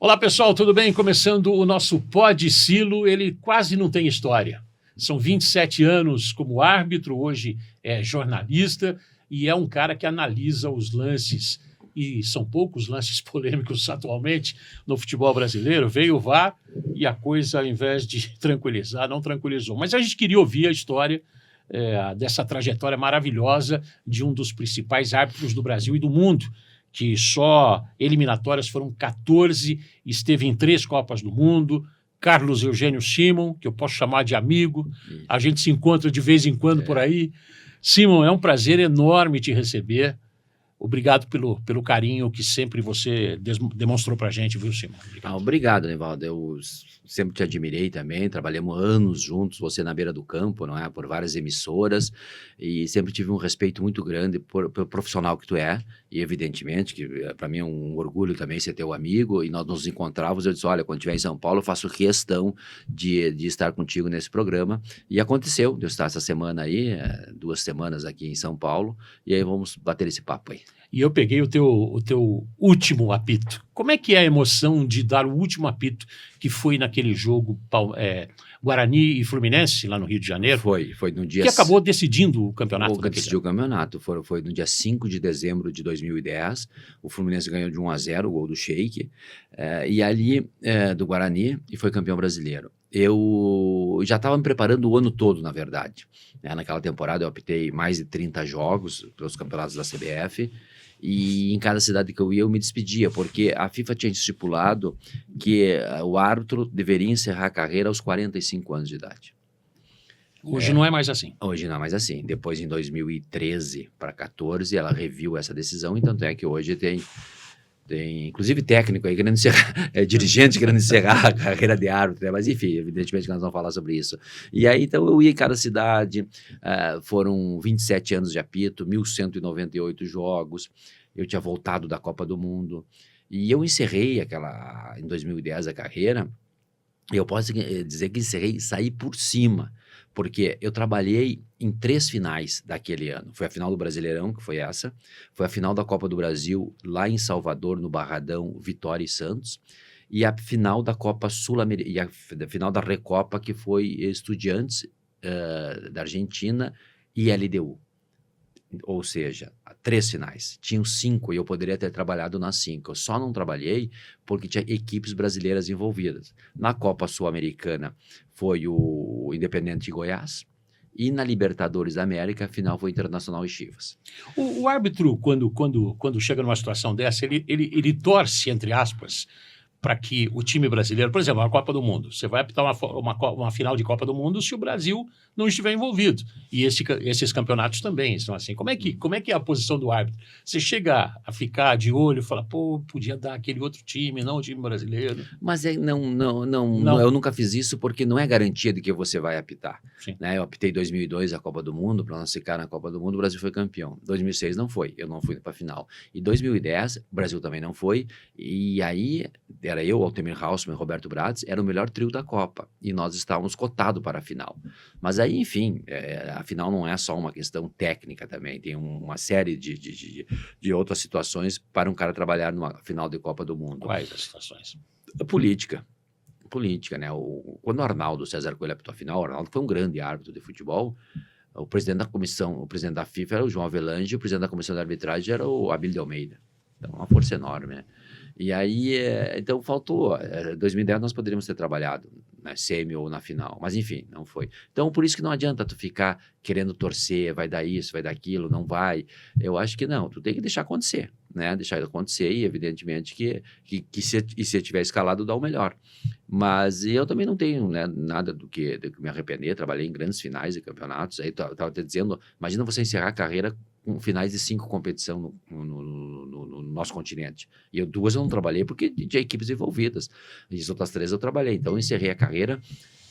Olá, pessoal, tudo bem? Começando o nosso Pod Silo, ele quase não tem história. São 27 anos como árbitro, hoje é jornalista e é um cara que analisa os lances, e são poucos lances polêmicos atualmente no futebol brasileiro. Veio o VAR e a coisa, ao invés de tranquilizar, não tranquilizou. Mas a gente queria ouvir a história dessa trajetória maravilhosa de um dos principais árbitros do Brasil e do mundo, que só eliminatórias foram 14, esteve em 3 Copas do Mundo, Carlos Eugênio Simon, que eu posso chamar de amigo, a gente se encontra de vez em quando por aí. Simon, é um prazer enorme te receber. Obrigado pelo carinho que sempre você demonstrou para a gente, viu, Simon? Obrigado, Nivaldo. Eu sempre te admirei também, trabalhamos anos juntos, você na beira do campo, não é? Por várias emissoras, e sempre tive um respeito muito grande pelo profissional que tu é, e evidentemente que para mim é um orgulho também ser teu amigo, e nós nos encontrávamos, eu disse, olha, quando estiver em São Paulo eu faço questão de estar contigo nesse programa, e aconteceu, de eu estar essa semana aí, 2 semanas aqui em São Paulo, e aí vamos bater esse papo aí. E eu peguei o teu último apito. Como é que é a emoção de dar o último apito que foi naquele jogo Guarani e Fluminense, lá no Rio de Janeiro? Foi no dia... Que acabou decidindo o campeonato. Decidiu o campeonato. Foi no dia 5 de dezembro de 2010. O Fluminense ganhou de 1-0, o gol do Sheik. E ali, do Guarani, e foi campeão brasileiro. Eu já estava me preparando o ano todo, na verdade. Naquela temporada eu apitei mais de 30 jogos pelos campeonatos da CBF, e em cada cidade que eu ia eu me despedia, porque a FIFA tinha estipulado que o árbitro deveria encerrar a carreira aos 45 anos de idade. Hoje não é mais assim. Hoje não é mais assim. Depois, em 2013 para 2014, ela reviu essa decisão, e tanto é que hoje tem inclusive técnico aí querendo encerrar, dirigente querendo encerrar a carreira de árbitro, né? Mas enfim, evidentemente que nós vamos falar sobre isso. E aí, então, eu ia em cada cidade, foram 27 anos de apito, 1.198 jogos, eu tinha voltado da Copa do Mundo, e eu encerrei em 2010 a carreira, e eu posso dizer que saí por cima, porque eu trabalhei em 3 finais daquele ano. Foi a final do Brasileirão, que foi essa, foi a final da Copa do Brasil, lá em Salvador, no Barradão, Vitória e Santos, e a final da Copa Sul-Americana, e a final da Recopa, que foi Estudiantes da Argentina e LDU. Ou seja, 3 finais. Tinham 5 e eu poderia ter trabalhado nas 5. Eu só não trabalhei porque tinha equipes brasileiras envolvidas. Na Copa Sul-Americana foi o Independente de Goiás, e na Libertadores da América a final foi Internacional e Chivas. O árbitro, quando chega numa situação dessa, ele torce, entre aspas, para que o time brasileiro, por exemplo, a Copa do Mundo, você vai apitar uma final de Copa do Mundo se o Brasil não estiver envolvido. E esses campeonatos também estão assim. Como é que é a posição do árbitro? Você chega a ficar de olho e fala, pô, podia dar aquele outro time, não o time brasileiro. Mas não, eu nunca fiz isso porque não é garantia de que você vai apitar. Né? Eu apitei em 2002 a Copa do Mundo, para nós ficar na Copa do Mundo, o Brasil foi campeão. 2006 não foi, eu não fui para a final. E 2010, o Brasil também não foi, e aí era eu, Altemir Hausmann e Roberto Bratz, era o melhor trio da Copa, e nós estávamos cotados para a final. Mas aí, enfim, a final não é só uma questão técnica também, tem uma série de outras situações para um cara trabalhar numa final de Copa do Mundo. Quais as situações? Política, né? Quando o Arnaldo César Coelho apitou a final, o Arnaldo foi um grande árbitro de futebol, o presidente da comissão, o presidente da FIFA era o João Avelange, o presidente da comissão de arbitragem era o Abílio de Almeida. Então, uma força enorme, né? E aí, então faltou, 2010 nós poderíamos ter trabalhado na semi ou na final, mas enfim, não foi. Então, por isso que não adianta tu ficar querendo torcer, vai dar isso, vai dar aquilo, não vai. Eu acho que não, tu tem que deixar acontecer, né? Deixar acontecer e evidentemente que se tiver escalado, dá o melhor. Mas eu também não tenho, né, nada do que me arrepender, trabalhei em grandes finais de campeonatos, aí eu estava te dizendo, imagina você encerrar a carreira com finais de 5 competições no nosso continente. E 2 eu não trabalhei porque tinha equipes envolvidas. E as outras 3 eu trabalhei. Então, eu encerrei a carreira,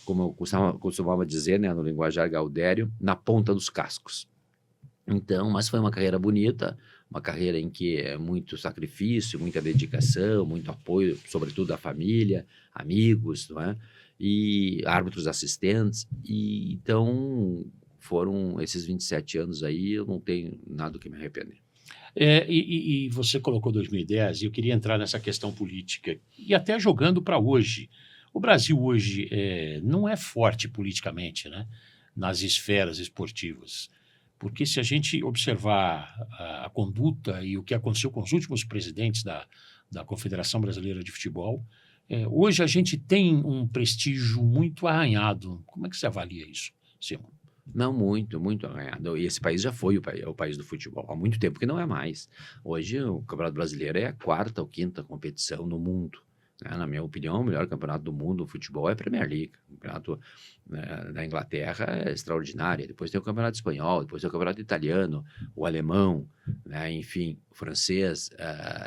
como eu costumava dizer, né, no linguajar gaudério, na ponta dos cascos. Então, mas foi uma carreira bonita, uma carreira em que é muito sacrifício, muita dedicação, muito apoio, sobretudo da família, amigos, não é? E árbitros assistentes. E então... foram esses 27 anos aí, eu não tenho nada do que me arrepender. E você colocou 2010, e eu queria entrar nessa questão política, e até jogando para hoje. O Brasil hoje não é forte politicamente, né, nas esferas esportivas, porque se a gente observar a conduta e o que aconteceu com os últimos presidentes da Confederação Brasileira de Futebol, hoje a gente tem um prestígio muito arranhado. Como é que você avalia isso, Simon? Não, muito, muito arranhado. E esse país já foi o país do futebol. Há muito tempo que não é mais. Hoje, o Campeonato Brasileiro é a 4ª ou 5ª competição no mundo. Né? Na minha opinião, o melhor campeonato do mundo, o futebol, é a Premier League. O campeonato da Inglaterra é extraordinário. Depois tem o campeonato espanhol, depois tem o campeonato italiano, o alemão, né? Enfim, o francês.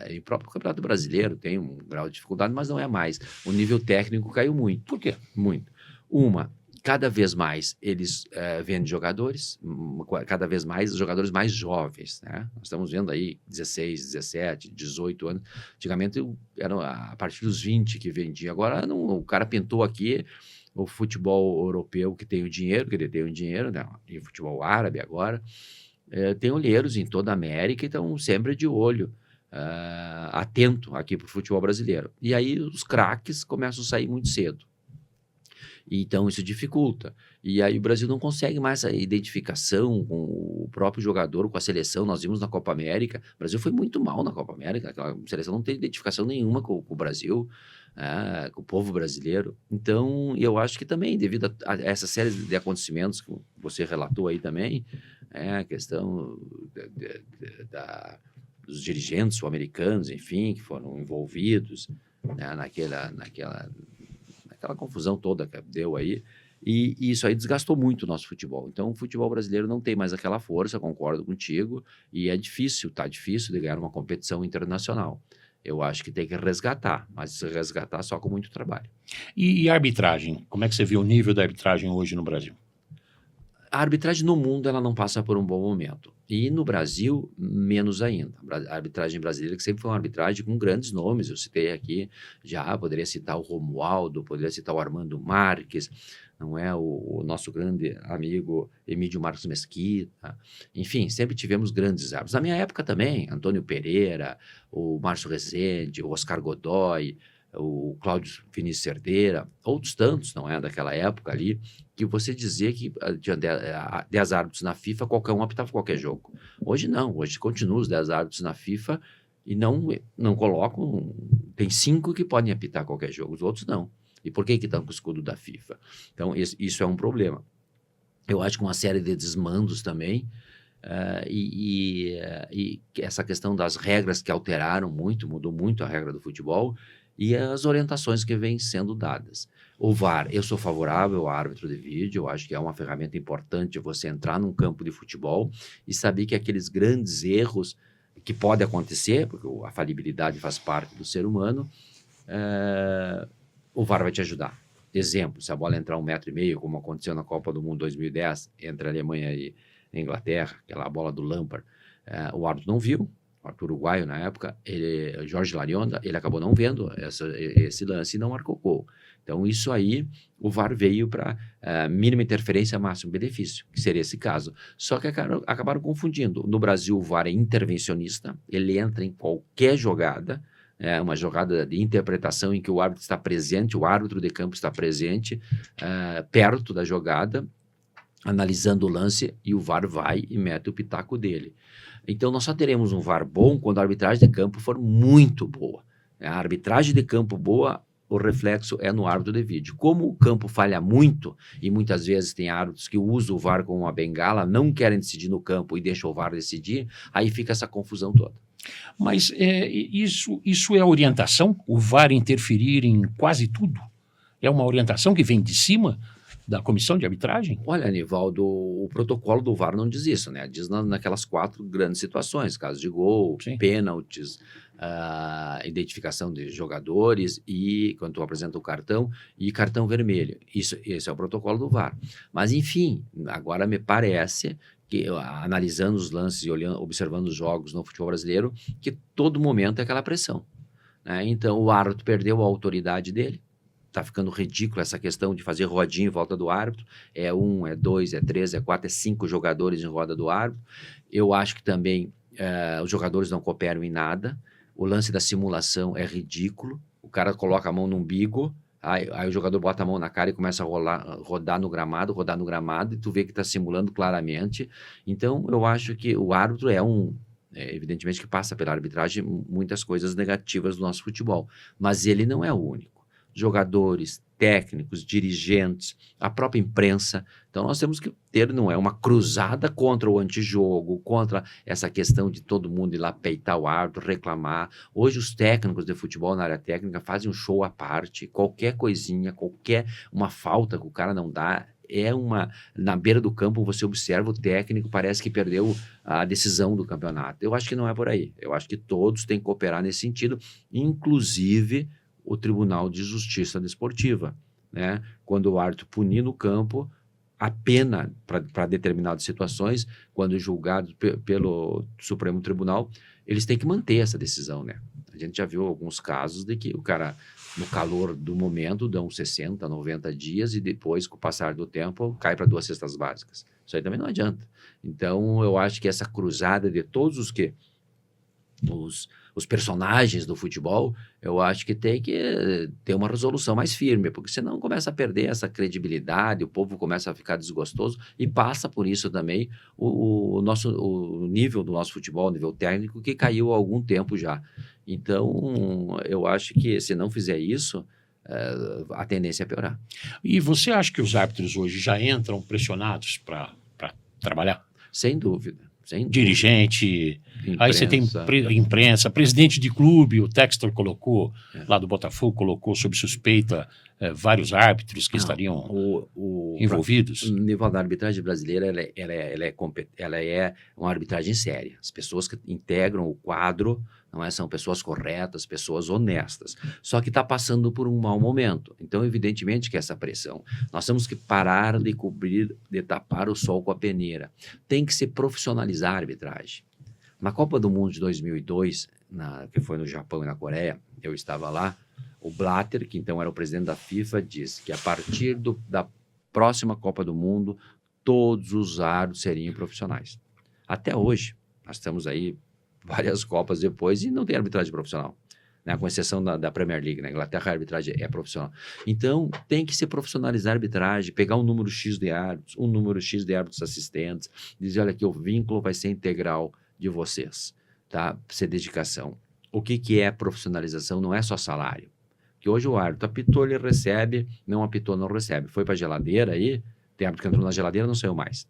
E o próprio campeonato brasileiro tem um grau de dificuldade, mas não é mais. O nível técnico caiu muito. Por quê? Muito. Cada vez mais eles vendem jogadores, cada vez mais jogadores mais jovens, né? Nós estamos vendo aí 16, 17, 18 anos. Antigamente era a partir dos 20 que vendia. Agora não, o cara pintou aqui o futebol europeu que tem o dinheiro, né? E o futebol árabe agora. Tem olheiros em toda a América e estão sempre de olho, atento aqui para o futebol brasileiro. E aí os craques começam a sair muito cedo. Então, isso dificulta. E aí o Brasil não consegue mais a identificação com o próprio jogador, com a seleção. Nós vimos na Copa América. O Brasil foi muito mal na Copa América. Aquela seleção não tem identificação nenhuma com o Brasil, com o povo brasileiro. Então, eu acho que também, devido a essa série de acontecimentos que você relatou aí também, a questão dos dirigentes sul-americanos, enfim, que foram envolvidos, né, naquela confusão toda que deu aí, e isso aí desgastou muito o nosso futebol. Então, o futebol brasileiro não tem mais aquela força, concordo contigo, e tá difícil de ganhar uma competição internacional. Eu acho que tem que resgatar, mas resgatar só com muito trabalho. E a arbitragem? Como é que você vê o nível da arbitragem hoje no Brasil? A arbitragem no mundo ela não passa por um bom momento. E no Brasil, menos ainda. A arbitragem brasileira, que sempre foi uma arbitragem com grandes nomes, eu citei aqui já, poderia citar o Romualdo, poderia citar o Armando Marques, não é? O nosso grande amigo Emílio Marcos Mesquita. Enfim, sempre tivemos grandes árbitros. Na minha época também, Antônio Pereira, o Márcio Rezende, o Oscar Godoy, o Cláudio Vinícius Cerdeira, outros tantos, não é, daquela época ali, que você dizia que tinha 10 árbitros na FIFA, qualquer um apitava qualquer jogo. Hoje não, hoje continuam os 10 árbitros na FIFA e não colocam, tem 5 que podem apitar qualquer jogo, os outros não. E por que estão com o escudo da FIFA? Então, isso é um problema. Eu acho que uma série de desmandos também, e essa questão das regras que alteraram muito, mudou muito a regra do futebol, e as orientações que vêm sendo dadas. O VAR, eu sou favorável ao árbitro de vídeo, eu acho que é uma ferramenta importante você entrar num campo de futebol e saber que aqueles grandes erros que podem acontecer, porque a falibilidade faz parte do ser humano, o VAR vai te ajudar. Exemplo, se a bola entrar 1,5 metro, como aconteceu na Copa do Mundo 2010, entre a Alemanha e a Inglaterra, aquela bola do Lampard, o árbitro não viu, o árbitro uruguaio na época, Jorge Larionda, ele acabou não vendo esse lance e não marcou gol. Então, isso aí, o VAR veio para mínima interferência, máximo benefício, que seria esse caso. Só que acabaram confundindo. No Brasil, o VAR é intervencionista, ele entra em qualquer jogada, uma jogada de interpretação em que o árbitro está presente, o árbitro de campo está presente, perto da jogada, analisando o lance, e o VAR vai e mete o pitaco dele. Então, nós só teremos um VAR bom quando a arbitragem de campo for muito boa. A arbitragem de campo boa, o reflexo é no árbitro de vídeo. Como o campo falha muito, e muitas vezes tem árbitros que usam o VAR como uma bengala, não querem decidir no campo e deixam o VAR decidir, aí fica essa confusão toda. Mas isso é orientação? O VAR interferir em quase tudo? É uma orientação que vem de cima da comissão de arbitragem? Olha, Anivaldo, o protocolo do VAR não diz isso, né? Diz naquelas 4 grandes situações, casos de gol, sim, pênaltis, identificação de jogadores e, quando tu apresenta o cartão, e cartão vermelho. Esse é o protocolo do VAR. Mas, enfim, agora me parece que, analisando os lances e observando os jogos no futebol brasileiro, que todo momento é aquela pressão, né? Então, o árbitro perdeu a autoridade dele. Está ficando ridículo essa questão de fazer rodinha em volta do árbitro. É 1, é 2, é 3, é 4, é 5 jogadores em roda do árbitro. Eu acho que também os jogadores não cooperam em nada, o lance da simulação é ridículo, o cara coloca a mão no umbigo, aí o jogador bota a mão na cara e começa a rodar no gramado, e tu vê que está simulando claramente. Então, eu acho que o árbitro evidentemente que passa pela arbitragem muitas coisas negativas do nosso futebol, mas ele não é o único. Jogadores, técnicos, dirigentes, a própria imprensa. Então nós temos que ter, não é uma cruzada contra o antijogo, contra essa questão de todo mundo ir lá peitar o árbitro, reclamar. Hoje os técnicos de futebol na área técnica fazem um show à parte, qualquer coisinha, uma falta que o cara não dá, na beira do campo você observa o técnico, parece que perdeu a decisão do campeonato. Eu acho que não é por aí. Eu acho que todos têm que cooperar nesse sentido, inclusive o Tribunal de Justiça Desportiva, né? Quando o árbitro punir no campo, a pena para determinadas situações, quando julgado pelo Supremo Tribunal, eles têm que manter essa decisão, né? A gente já viu alguns casos de que o cara, no calor do momento, dão 60, 90 dias e depois, com o passar do tempo, cai para 2 cestas básicas. Isso aí também não adianta. Então, eu acho que essa cruzada de todos os personagens do futebol, eu acho que tem que ter uma resolução mais firme, porque senão começa a perder essa credibilidade, o povo começa a ficar desgostoso e passa por isso também o nível do nosso futebol, o nível técnico, que caiu há algum tempo já. Então, eu acho que se não fizer isso, a tendência é piorar. E você acha que os árbitros hoje já entram pressionados para trabalhar? Sem dúvida. Dirigente, aí você tem imprensa, presidente de clube, o Textor colocou, lá do Botafogo, colocou sob suspeita vários árbitros que estariam envolvidos. O nível da arbitragem brasileira, ela é uma arbitragem séria. As pessoas que integram o quadro são pessoas corretas, pessoas honestas. Só que está passando por um mau momento. Então, evidentemente que essa pressão, nós temos que parar de tapar o sol com a peneira. Tem que se profissionalizar a arbitragem. Na Copa do Mundo de 2002, que foi no Japão e na Coreia, eu estava lá, o Blatter, que então era o presidente da FIFA, disse que a partir da próxima Copa do Mundo, todos os árbitros seriam profissionais. Até hoje, nós estamos aí várias Copas depois e não tem arbitragem profissional, né? Com exceção da Premier League, na Inglaterra a arbitragem é profissional. Então, tem que se profissionalizar a arbitragem, pegar um número X de árbitros, um número X de árbitros assistentes, dizer, olha aqui, o vínculo vai ser integral de vocês, tá? Ser dedicação. O que é profissionalização? Não é só salário. Que hoje o árbitro apitou, ele recebe, não apitou, não recebe. Foi para a geladeira aí, tem árbitro que entrou na geladeira, não saiu mais.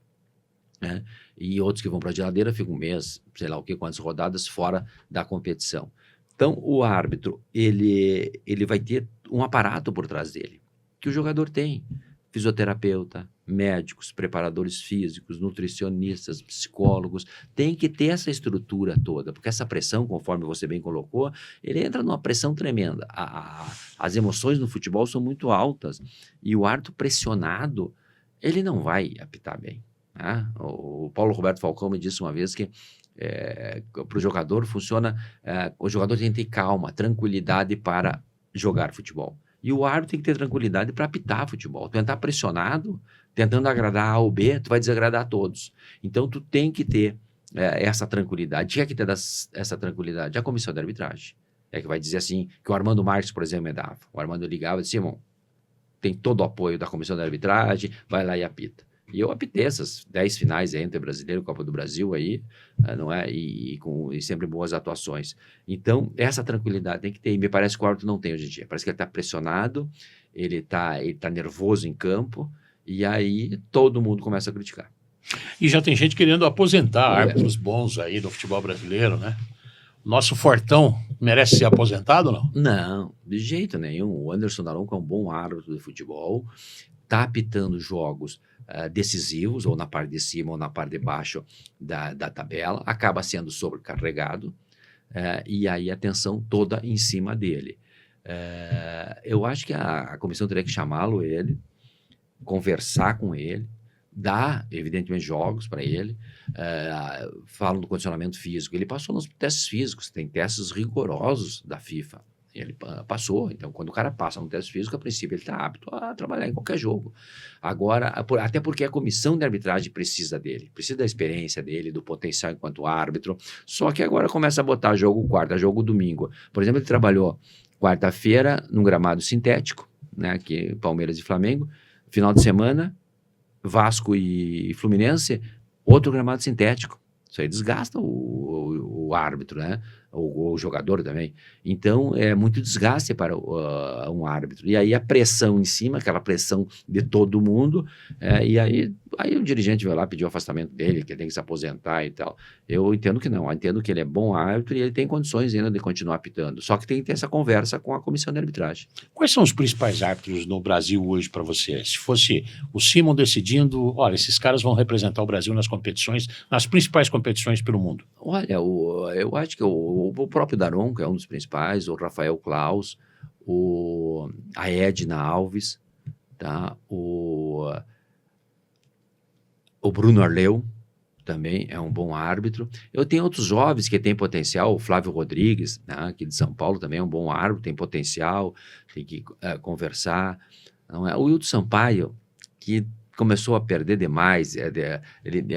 Né? E outros que vão para a geladeira ficam um mês, sei lá o que, quantas rodadas fora da competição. Então, o árbitro, ele vai ter um aparato por trás dele, que o jogador tem. Fisioterapeuta, médicos, preparadores físicos, nutricionistas, psicólogos, tem que ter essa estrutura toda, porque essa pressão, conforme você bem colocou, ele entra numa pressão tremenda. As emoções no futebol são muito altas e o árbitro pressionado, ele não vai apitar bem. Né? O Paulo Roberto Falcão me disse uma vez que para o jogador funciona, o jogador tem que ter calma, tranquilidade para jogar futebol. E o árbitro tem que ter tranquilidade para apitar futebol. Tu entrar pressionado, tentando agradar A ou B, tu vai desagradar a todos. Então, tu tem que ter essa tranquilidade. Tinha que ter essa tranquilidade. A comissão de arbitragem é que vai dizer assim, que o Armando Marques, por exemplo, me dava. O Armando ligava e disse, irmão, tem todo o apoio da comissão de arbitragem, vai lá e apita. E eu apitei essas 10 finais entre brasileiro e Copa do Brasil aí, não é? E sempre boas atuações. Então, essa tranquilidade tem que ter. E me parece que o árbitro não tem hoje em dia. Parece que ele está pressionado, ele tá nervoso em campo, e aí todo mundo começa a criticar. E já tem gente querendo aposentar árbitros bons aí do futebol brasileiro, né? Nosso Fortão merece ser aposentado ou não? Não, de jeito nenhum. O Anderson Daronco é um bom árbitro de futebol, está apitando jogos decisivos, ou na parte de cima ou na parte de baixo da tabela, acaba sendo sobrecarregado, e aí a atenção toda em cima dele. Eu acho que a comissão teria que chamá-lo, conversar com ele, dar, evidentemente, jogos para ele, falam do condicionamento físico. Ele passou nos testes físicos, tem testes rigorosos da FIFA. Ele passou. Então, quando o cara passa no teste físico, a princípio ele está apto a trabalhar em qualquer jogo. Agora, até porque a comissão de arbitragem precisa dele, precisa da experiência dele, do potencial enquanto árbitro. Só que agora começa a botar jogo quarta, jogo domingo. Por exemplo, ele trabalhou quarta-feira num gramado sintético, né, aqui Palmeiras e Flamengo. Final de semana, Vasco e Fluminense, outro gramado sintético. Isso aí desgasta o árbitro, né? O jogador também. Então, é muito desgaste para um árbitro. E aí a pressão em cima, aquela pressão de todo mundo, e aí o dirigente vai lá pedir o afastamento dele, que ele tem que se aposentar e tal. Eu entendo que não, eu entendo que ele é bom árbitro e ele tem condições ainda de continuar apitando. Só que tem que ter essa conversa com a comissão de arbitragem. Quais são os principais árbitros no Brasil hoje para você? Se fosse o Simon decidindo, olha, esses caras vão representar o Brasil nas competições, nas principais competições pelo mundo. Olha, eu acho que o próprio Daronco é um dos principais, o Rafael Claus, a Edna Alves, tá? O Bruno Arleu também é um bom árbitro. Eu tenho outros jovens que têm potencial, o Flávio Rodrigues, né, aqui de São Paulo, também é um bom árbitro, tem potencial, tem que conversar. Não é? O Wilton Sampaio, que começou a perder demais,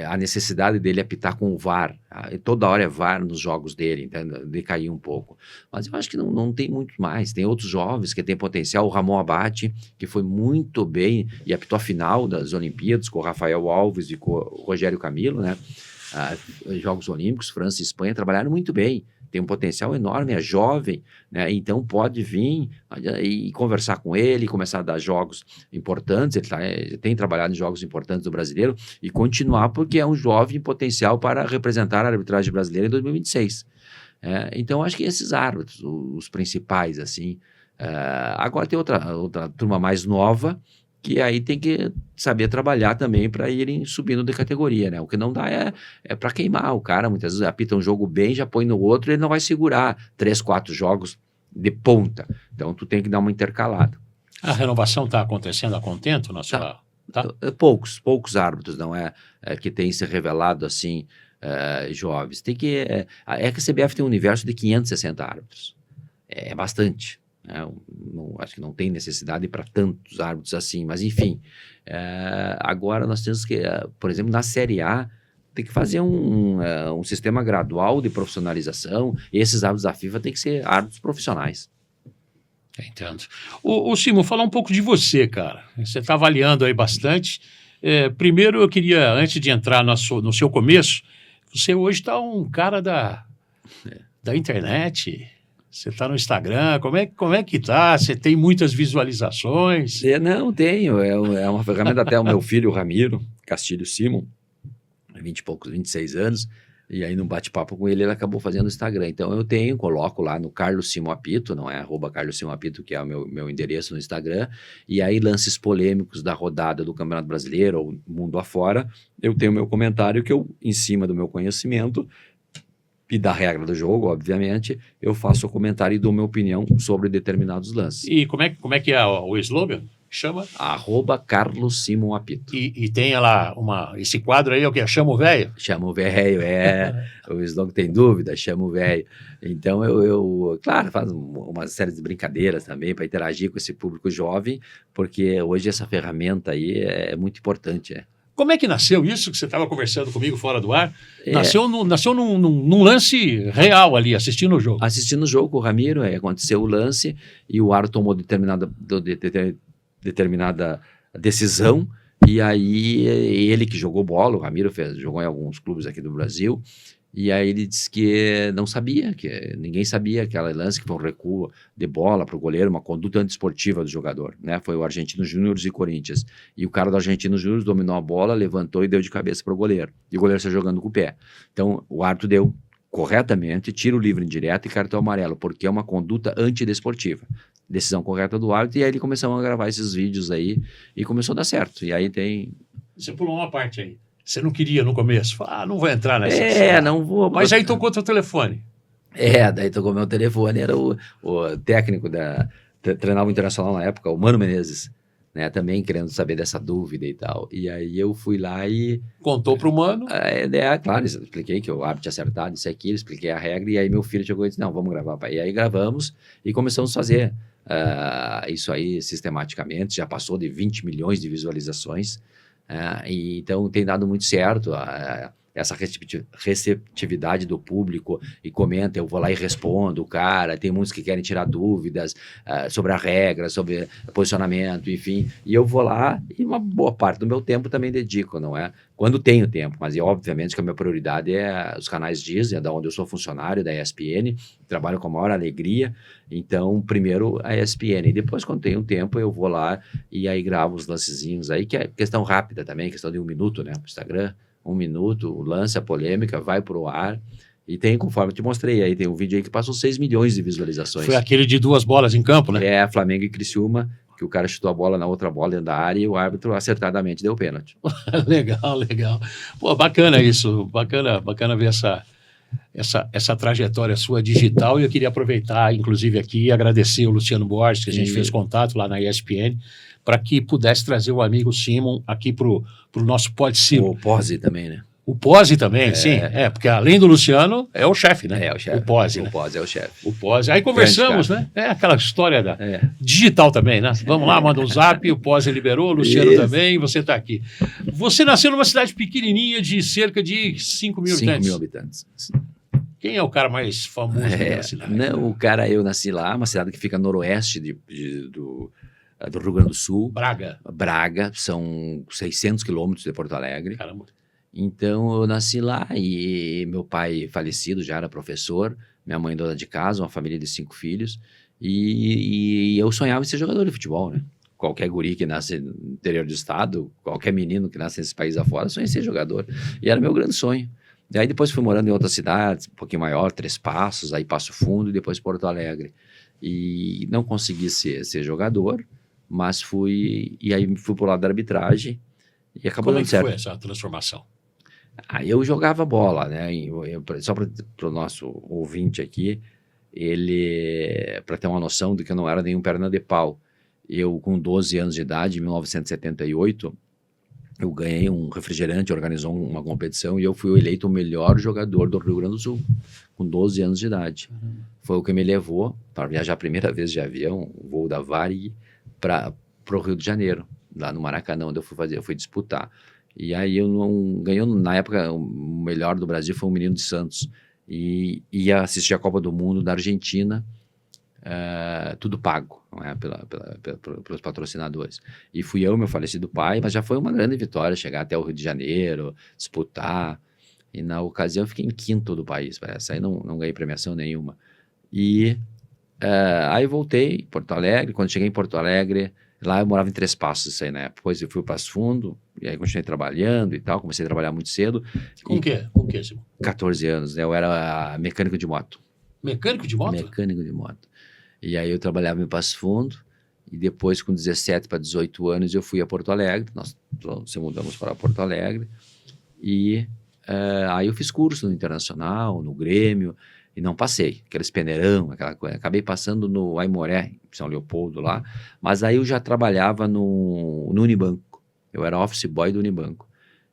a necessidade dele apitar com o VAR, toda hora é VAR nos jogos dele, então decaiu um pouco. Mas eu acho que não tem muito mais, tem outros jovens que têm potencial, o Ramon Abate, que foi muito bem e apitou a final das Olimpíadas com o Rafael Alves e com o Rogério Camilo, né? Jogos Olímpicos, França e Espanha trabalharam muito bem, tem um potencial enorme, é jovem, né? Então pode vir e conversar com ele, começar a dar jogos importantes, ele tem trabalhado em jogos importantes do brasileiro e continuar porque é um jovem potencial para representar a arbitragem brasileira em 2026. Então acho que esses árbitros, os principais, assim. Agora tem outra turma mais nova, que aí tem que saber trabalhar também para irem subindo de categoria, né? O que não dá é para queimar o cara, muitas vezes apita um jogo bem, já põe no outro, ele não vai segurar 3, 4 jogos de ponta. Então, tu tem que dar uma intercalada. A renovação está acontecendo a contento na sua... Tá? Poucos árbitros, não que tem se revelado assim, jovens. Tem que... a CBF tem um universo de 560 árbitros. É bastante. Acho que não tem necessidade para tantos árbitros assim, mas enfim, agora nós temos que, por exemplo, na Série A, tem que fazer um sistema gradual de profissionalização, e esses árbitros da FIFA têm que ser árbitros profissionais. Entendo. O Simon, falar um pouco de você, cara. Você está avaliando aí bastante. Primeiro, eu queria, antes de entrar no seu começo, você hoje está um cara da internet. Você está no Instagram, como é que tá? Você tem muitas visualizações? Não, tenho. É uma ferramenta, até o meu filho, Ramiro Castilho Simon, 26 anos, e aí num bate-papo com ele acabou fazendo o Instagram. Então eu coloco lá no Carlos Simon Apito, não é @Carlos Simon Apito, que é o meu endereço no Instagram, e aí lances polêmicos da rodada do Campeonato Brasileiro ou mundo afora, eu tenho meu comentário que eu, em cima do meu conhecimento, e da regra do jogo, obviamente, eu faço o comentário e dou minha opinião sobre determinados lances. E como é que é o slogan? Chama? @Carlos Simon Apito. E tem lá esse quadro aí, é o que? Chama o velho? Chama o velho, o slogan tem dúvida, chama o velho. Então eu claro, faço uma série de brincadeiras também para interagir com esse público jovem, porque hoje essa ferramenta aí é muito importante, Como é que nasceu isso que você estava conversando comigo fora do ar? Nasceu num lance real ali, assistindo o jogo. Assistindo o jogo com o Ramiro, aconteceu o lance e o árbitro tomou determinada decisão, e aí ele que jogou bola, o Ramiro jogou em alguns clubes aqui do Brasil, e aí ele disse que não sabia, que ninguém sabia aquele lance, que foi um recuo de bola para o goleiro, uma conduta antiesportiva do jogador, né? Foi o Argentinos Júnior e Corinthians, e o cara do Argentinos Júnior dominou a bola, levantou e deu de cabeça para o goleiro, e o goleiro saiu jogando com o pé. Então o árbitro deu corretamente tiro livre indireto e cartão amarelo, porque é uma conduta antidesportiva. Decisão correta do árbitro, e aí ele começou a gravar esses vídeos aí, e começou a dar certo, e aí tem... Você pulou uma parte aí. Você não queria no começo? Não vou entrar nessa. Não vou. Mas aí tocou teu telefone. Daí tocou meu telefone. Era o técnico treinava o Internacional na época, o Mano Menezes, né, também querendo saber dessa dúvida e tal. E aí eu fui lá e... Contou para o Mano. Claro, eu expliquei que o árbitro tinha acertado isso aqui, expliquei a regra, e aí meu filho chegou e disse, não, vamos gravar, pai. E aí gravamos e começamos a fazer isso aí sistematicamente, já passou de 20 milhões de visualizações, e então tem dado muito certo, essa receptividade do público, e comenta, eu vou lá e respondo o cara, tem muitos que querem tirar dúvidas sobre a regra, sobre posicionamento, enfim, e eu vou lá e uma boa parte do meu tempo também dedico, não é? Quando tenho tempo, mas obviamente que a minha prioridade é os canais Disney, da onde eu sou funcionário da ESPN, trabalho com a maior alegria, então primeiro a ESPN, e depois quando tenho tempo eu vou lá e aí gravo os lancezinhos aí, que é questão rápida também, questão de 1 minuto, né, no Instagram, 1 minuto, lança a polêmica, vai pro ar, e tem, conforme eu te mostrei, aí tem um vídeo aí que passou 6 milhões de visualizações. Foi aquele de 2 bolas em campo, né? Flamengo e Criciúma, que o cara chutou a bola na outra bola dentro da área e o árbitro acertadamente deu pênalti. Legal, legal. Pô, bacana isso, bacana ver essa trajetória sua digital, e eu queria aproveitar, inclusive, aqui e agradecer o Luciano Borges, que a gente fez contato lá na ESPN, para que pudesse trazer o amigo Simon aqui para o nosso Pod-Silo. O Pose também, né? O Pose também, sim. Porque além do Luciano, é o chefe, né? É o chefe. O Pose, né? O Pose é o chefe. O Pose. Aí conversamos, né? É aquela história digital também, né? Vamos lá, manda um zap, o Pose liberou, o Luciano também, você está aqui. Você nasceu numa cidade pequenininha de cerca de 5 mil habitantes. 5 mil habitantes. Quem é o cara mais famoso da cidade? Não, eu nasci lá, uma cidade que fica noroeste do Rio Grande do Sul. Braga, são 600 quilômetros de Porto Alegre. Caramba. Então, eu nasci lá e meu pai falecido já era professor, minha mãe dona de casa, uma família de 5 filhos, e eu sonhava em ser jogador de futebol, né? Qualquer guri que nasce no interior do estado, qualquer menino que nasce nesse país afora, sonha em ser jogador. E era meu grande sonho. E aí depois fui morando em outras cidades, um pouquinho maior, 3 Passos, aí Passo Fundo e depois Porto Alegre. E não consegui ser jogador, mas fui pro lado da arbitragem e acabou dando certo. Como é que foi essa transformação? Aí eu jogava bola, né? Só para o nosso ouvinte aqui, para ter uma noção de que eu não era nenhum perna de pau. Eu, com 12 anos de idade, em 1978, eu ganhei um refrigerante, organizou uma competição e eu fui eleito o melhor jogador do Rio Grande do Sul, com 12 anos de idade. Foi o que me levou para viajar a primeira vez de avião, o voo da Varig, para o Rio de Janeiro, lá no Maracanã, onde eu fui disputar. E aí ganhou, na época, o melhor do Brasil foi um menino de Santos. E ia assistir a Copa do Mundo da Argentina, tudo pago, não é? Pelos patrocinadores. E fui eu e meu falecido pai, mas já foi uma grande vitória chegar até o Rio de Janeiro, disputar. E na ocasião eu fiquei em 5º do país, essa aí não ganhei premiação nenhuma. E aí voltei em Porto Alegre. Quando cheguei em Porto Alegre, lá eu morava em 3 Passos, isso aí, né? Depois eu fui para Passo Fundo, e aí continuei trabalhando e tal, comecei a trabalhar muito cedo. Com o quê, Simão? 14 anos, né? Eu era mecânico de moto. Mecânico de moto? Mecânico de moto. E aí eu trabalhava em Passo Fundo, e depois com 17 para 18 anos eu fui a Porto Alegre, nós se mudamos para Porto Alegre, e aí eu fiz curso no Internacional, no Grêmio, e não passei, aqueles peneirão, aquela coisa. Acabei passando no Aimoré, em São Leopoldo lá, mas aí eu já trabalhava no Unibanco, eu era office boy do Unibanco,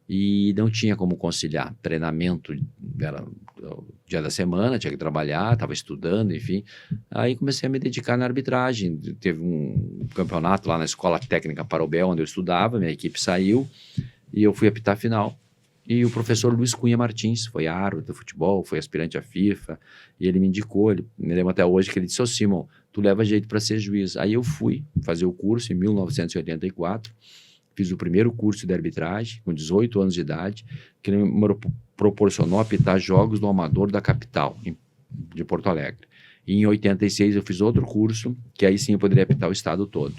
e não tinha como conciliar, treinamento era o dia da semana, tinha que trabalhar, estava estudando, enfim, aí comecei a me dedicar na arbitragem. Teve um campeonato lá na Escola Técnica Parobel, onde eu estudava, minha equipe saiu, e eu fui apitar a final. E o professor Luiz Cunha Martins foi árbitro de futebol, foi aspirante à FIFA, e ele me indicou, ele me lembra até hoje que ele disse: "Ô Simon, tu leva jeito para ser juiz". Aí eu fui fazer o curso em 1984, fiz o primeiro curso de arbitragem, com 18 anos de idade, que ele me proporcionou apitar jogos no Amador da capital, de Porto Alegre. E em 86 eu fiz outro curso, que aí sim eu poderia apitar o estado todo.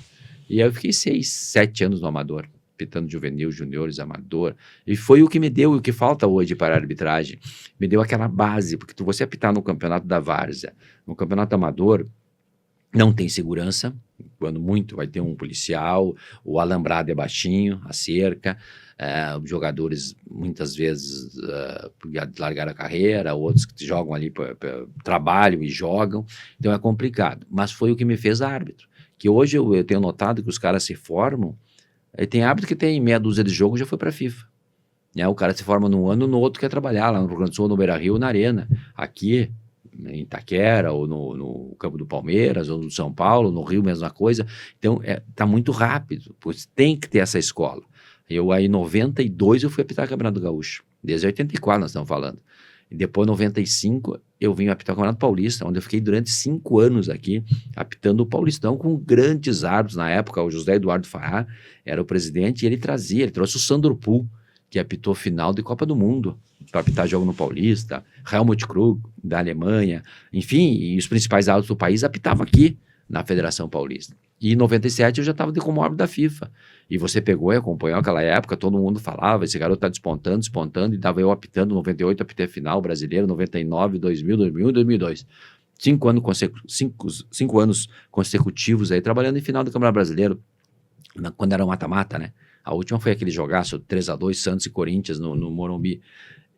E aí eu fiquei 6, 7 anos no Amador, apitando juvenil, juniores, amador, e foi o que me deu, e o que falta hoje para a arbitragem, me deu aquela base, porque você apitar no campeonato da várzea, no campeonato amador, não tem segurança, quando muito vai ter um policial, o alambrado é baixinho, a cerca, os jogadores muitas vezes largaram a carreira, outros que jogam ali para trabalho e jogam, então é complicado, mas foi o que me fez árbitro, que hoje eu tenho notado que os caras se formam, tem árbitro que tem meia dúzia de jogos já foi para a FIFA. Né? O cara se forma num ano, no outro quer trabalhar lá no Rio Grande do Sul, no Beira-Rio, na Arena. Aqui, em Itaquera, ou no campo do Palmeiras, ou no São Paulo, no Rio, mesma coisa. Então, tá muito rápido, pois tem que ter essa escola. Eu, aí, em 92, eu fui apitar o Campeonato Gaúcho. Desde 84 nós estamos falando. E depois, em 95, eu vim apitar o Campeonato Paulista, onde eu fiquei durante 5 anos aqui, apitando o Paulistão com grandes árbitros. Na época, o José Eduardo Fará era o presidente, e ele trouxe o Sandro Pull, que apitou final de Copa do Mundo, para apitar jogo no Paulista, Helmut Krug, da Alemanha, enfim, e os principais árbitros do país apitavam aqui, na Federação Paulista. E em 97 eu já estava como árbitro da FIFA. E você pegou e acompanhou aquela época, todo mundo falava, esse garoto está despontando, e estava eu apitando, 98 apitei final brasileiro, 99, 2000, 2001 e 2002. 5 anos consecutivos aí, trabalhando em final do Campeonato Brasileiro, quando era mata-mata, né? A última foi aquele jogaço 3-2, Santos e Corinthians no Morumbi.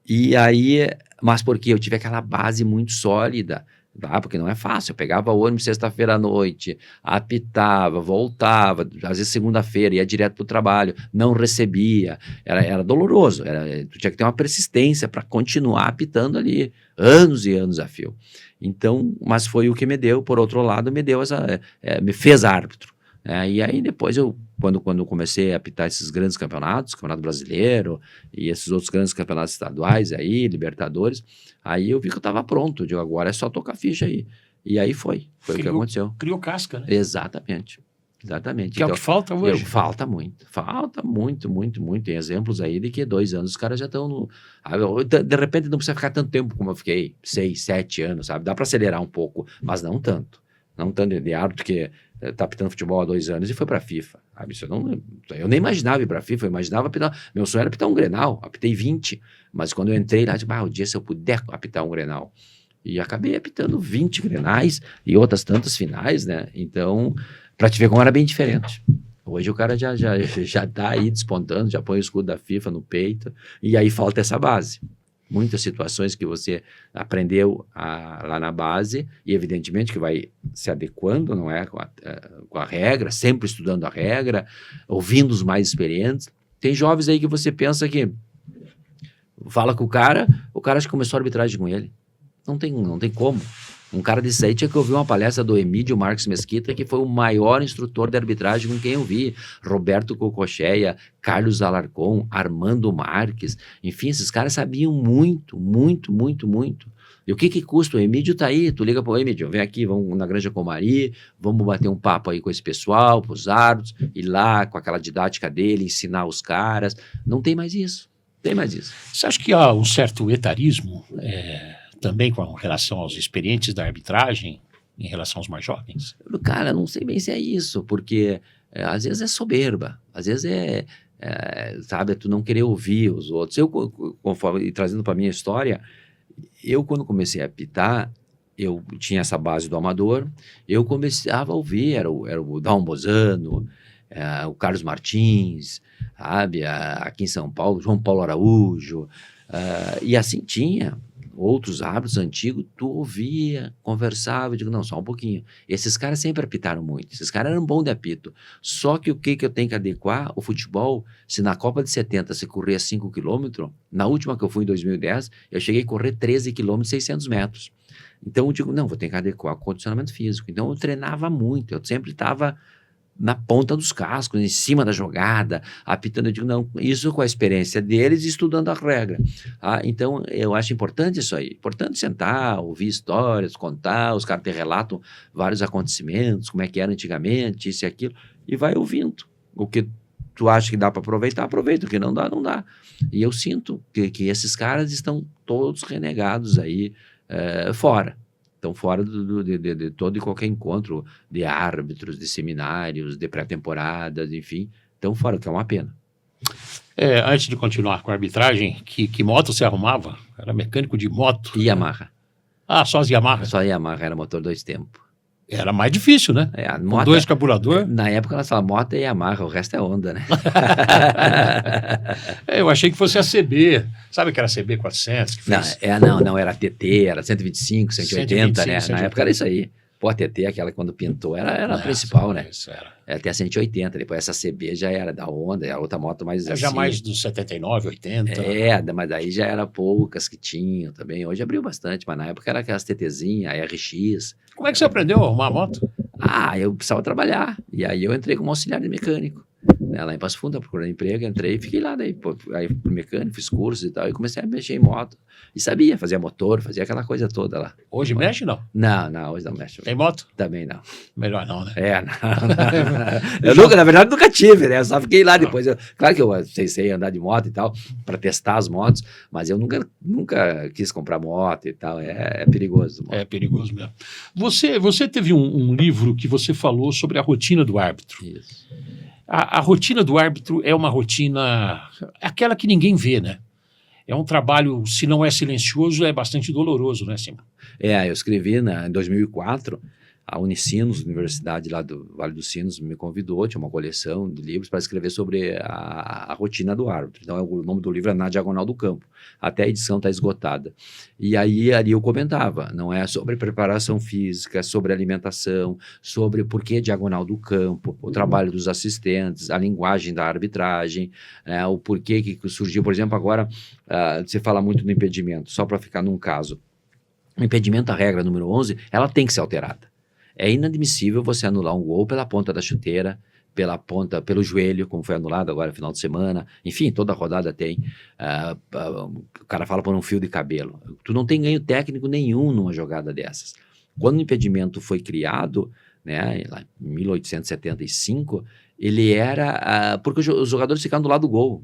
E aí, mas porque eu tive aquela base muito sólida, tá? Porque não é fácil. Eu pegava o ônibus sexta-feira à noite, apitava, voltava, às vezes segunda-feira, ia direto para o trabalho, não recebia. Era doloroso. Tu tinha que ter uma persistência para continuar apitando ali, anos e anos a fio. Então, mas foi o que me deu, por outro lado, me fez árbitro. E aí depois quando comecei a apitar esses grandes campeonatos, Campeonato Brasileiro e esses outros grandes campeonatos estaduais aí, Libertadores, aí eu vi que eu estava pronto, eu digo, agora é só tocar ficha aí. E aí foi o que aconteceu. Criou casca, né? Exatamente. Que então, é o que falta hoje. Falta muito. Tem exemplos aí de que 2 anos os caras já estão no... De repente não precisa ficar tanto tempo como eu fiquei, 6, 7 anos, sabe? Dá para acelerar um pouco, mas não tanto. Não tanto de árbitro que tá apitando futebol há 2 anos e foi para a FIFA. Sabe? Eu nem imaginava ir para a FIFA, eu imaginava apitar. Meu sonho era apitar um Grenal, apitei 20. Mas quando eu entrei lá, eu disse, o dia se eu puder apitar um Grenal. E acabei apitando 20 Grenais e outras tantas finais, né? Então, para te ver como era bem diferente. Hoje o cara já tá aí despontando, já põe o escudo da FIFA no peito, e aí falta essa base. Muitas situações que você aprendeu lá na base, e evidentemente que vai se adequando, não é, com a regra, sempre estudando a regra, ouvindo os mais experientes. Tem jovens aí que você pensa que fala com o cara acha que começou a arbitragem com ele. Não tem como. Um cara desse aí tinha que ouvir uma palestra do Emílio Marques Mesquita, que foi o maior instrutor de arbitragem com quem eu vi. Roberto Cococheia, Carlos Alarcon, Armando Marques. Enfim, esses caras sabiam muito. E o que custa? O Emílio tá aí, tu liga pro Emílio, vem aqui, vamos na Granja Comari, vamos bater um papo aí com esse pessoal, pros árbitros, ir lá com aquela didática dele, ensinar os caras. Não tem mais isso. Você acha que há um certo etarismo também com relação aos experientes da arbitragem em relação aos mais jovens? Cara, não sei bem se é isso, porque às vezes é soberba, às vezes sabe, tu não querer ouvir os outros. Eu, conforme, trazendo para minha história, eu quando comecei a apitar, eu tinha essa base do amador, eu começava a ouvir, era o Dom Bozano, o Carlos Martins, sabe, aqui em São Paulo, João Paulo Araújo, e assim tinha outros árbitros antigos, tu ouvia, conversava, eu digo, não, só um pouquinho. Esses caras sempre apitaram muito, esses caras eram bons de apito. Só que o que eu tenho que adequar? O futebol, se na Copa de 70 se corria 5 km, na última que eu fui em 2010, eu cheguei a correr 13 km, 600 metros. Então eu digo, não, vou ter que adequar o condicionamento físico. Então eu treinava muito, eu sempre estava na ponta dos cascos, em cima da jogada, apitando. Eu digo, não, isso com a experiência deles e estudando a regra. Então, eu acho importante isso aí. Importante sentar, ouvir histórias, contar, os caras te relatam vários acontecimentos, como é que era antigamente, isso e aquilo, e vai ouvindo. O que tu acha que dá para aproveitar, aproveita. O que não dá, não dá. E eu sinto que esses caras estão todos renegados aí fora. Estão fora de todo e qualquer encontro de árbitros, de seminários, de pré-temporadas, enfim. Estão fora, que é uma pena. Antes de continuar com a arbitragem, que moto você arrumava? Era mecânico de moto? Yamaha. Só as Yamaha? Só Yamaha, era motor 2 tempos. Era mais difícil, né? Com 2 carburador. Na época nós falávamos moto e Yamaha, o resto é Honda, né? Eu achei que fosse a CB. Sabe que era a CB 400? Que fez... Não, era TT, era 125, 180, 125, né? 180. Na época era isso aí. Pô, a TT, aquela que quando pintou, era a Essa, principal, né? Isso era. Até a 180, depois essa CB já era da Honda, a outra moto mais É assim. já mais dos 79, 80. Mas daí já era poucas que tinham também. Hoje abriu bastante, mas na época era aquelas TTzinhas, a RX. Como é que você aprendeu a arrumar moto? Eu precisava trabalhar. E aí eu entrei como auxiliar de mecânico. Né, lá em Passo Fundo, procurando emprego, entrei e fiquei lá. Daí, aí fui mecânico, fiz cursos e tal, e comecei a mexer em moto. E sabia, fazia motor, fazia aquela coisa toda lá. Hoje mexe, não? Não, hoje não mexe. Tem moto? Também não. Melhor não, né? Eu nunca, na verdade, nunca tive, né? Eu só fiquei lá depois. Claro que eu sei andar de moto e tal, para testar as motos, mas eu nunca quis comprar moto e tal. É perigoso. É perigoso mesmo. Você teve um livro que você falou sobre a rotina do árbitro. Isso. A rotina do árbitro é uma rotina, aquela que ninguém vê, né? É um trabalho, se não é silencioso, é bastante doloroso, né, Simão? Eu escrevi em 2004, a Unicinos, Universidade lá do Vale dos Sinos, me convidou, tinha uma coleção de livros para escrever sobre a rotina do árbitro. Então, o nome do livro é Na Diagonal do Campo. Até a edição está esgotada. E aí, ali eu comentava, não é sobre preparação física, sobre alimentação, sobre por que diagonal do campo, o trabalho dos assistentes, a linguagem da arbitragem, o porquê que surgiu. Por exemplo, agora, você fala muito no impedimento, só para ficar num caso. O impedimento, a regra número 11, ela tem que ser alterada. É inadmissível você anular um gol pela ponta da chuteira, pelo joelho, como foi anulado agora no final de semana. Enfim, toda rodada tem. O cara fala por um fio de cabelo. Tu não tem ganho técnico nenhum numa jogada dessas. Quando o impedimento foi criado, né, lá em 1875, ele era... porque os jogadores ficavam do lado do gol.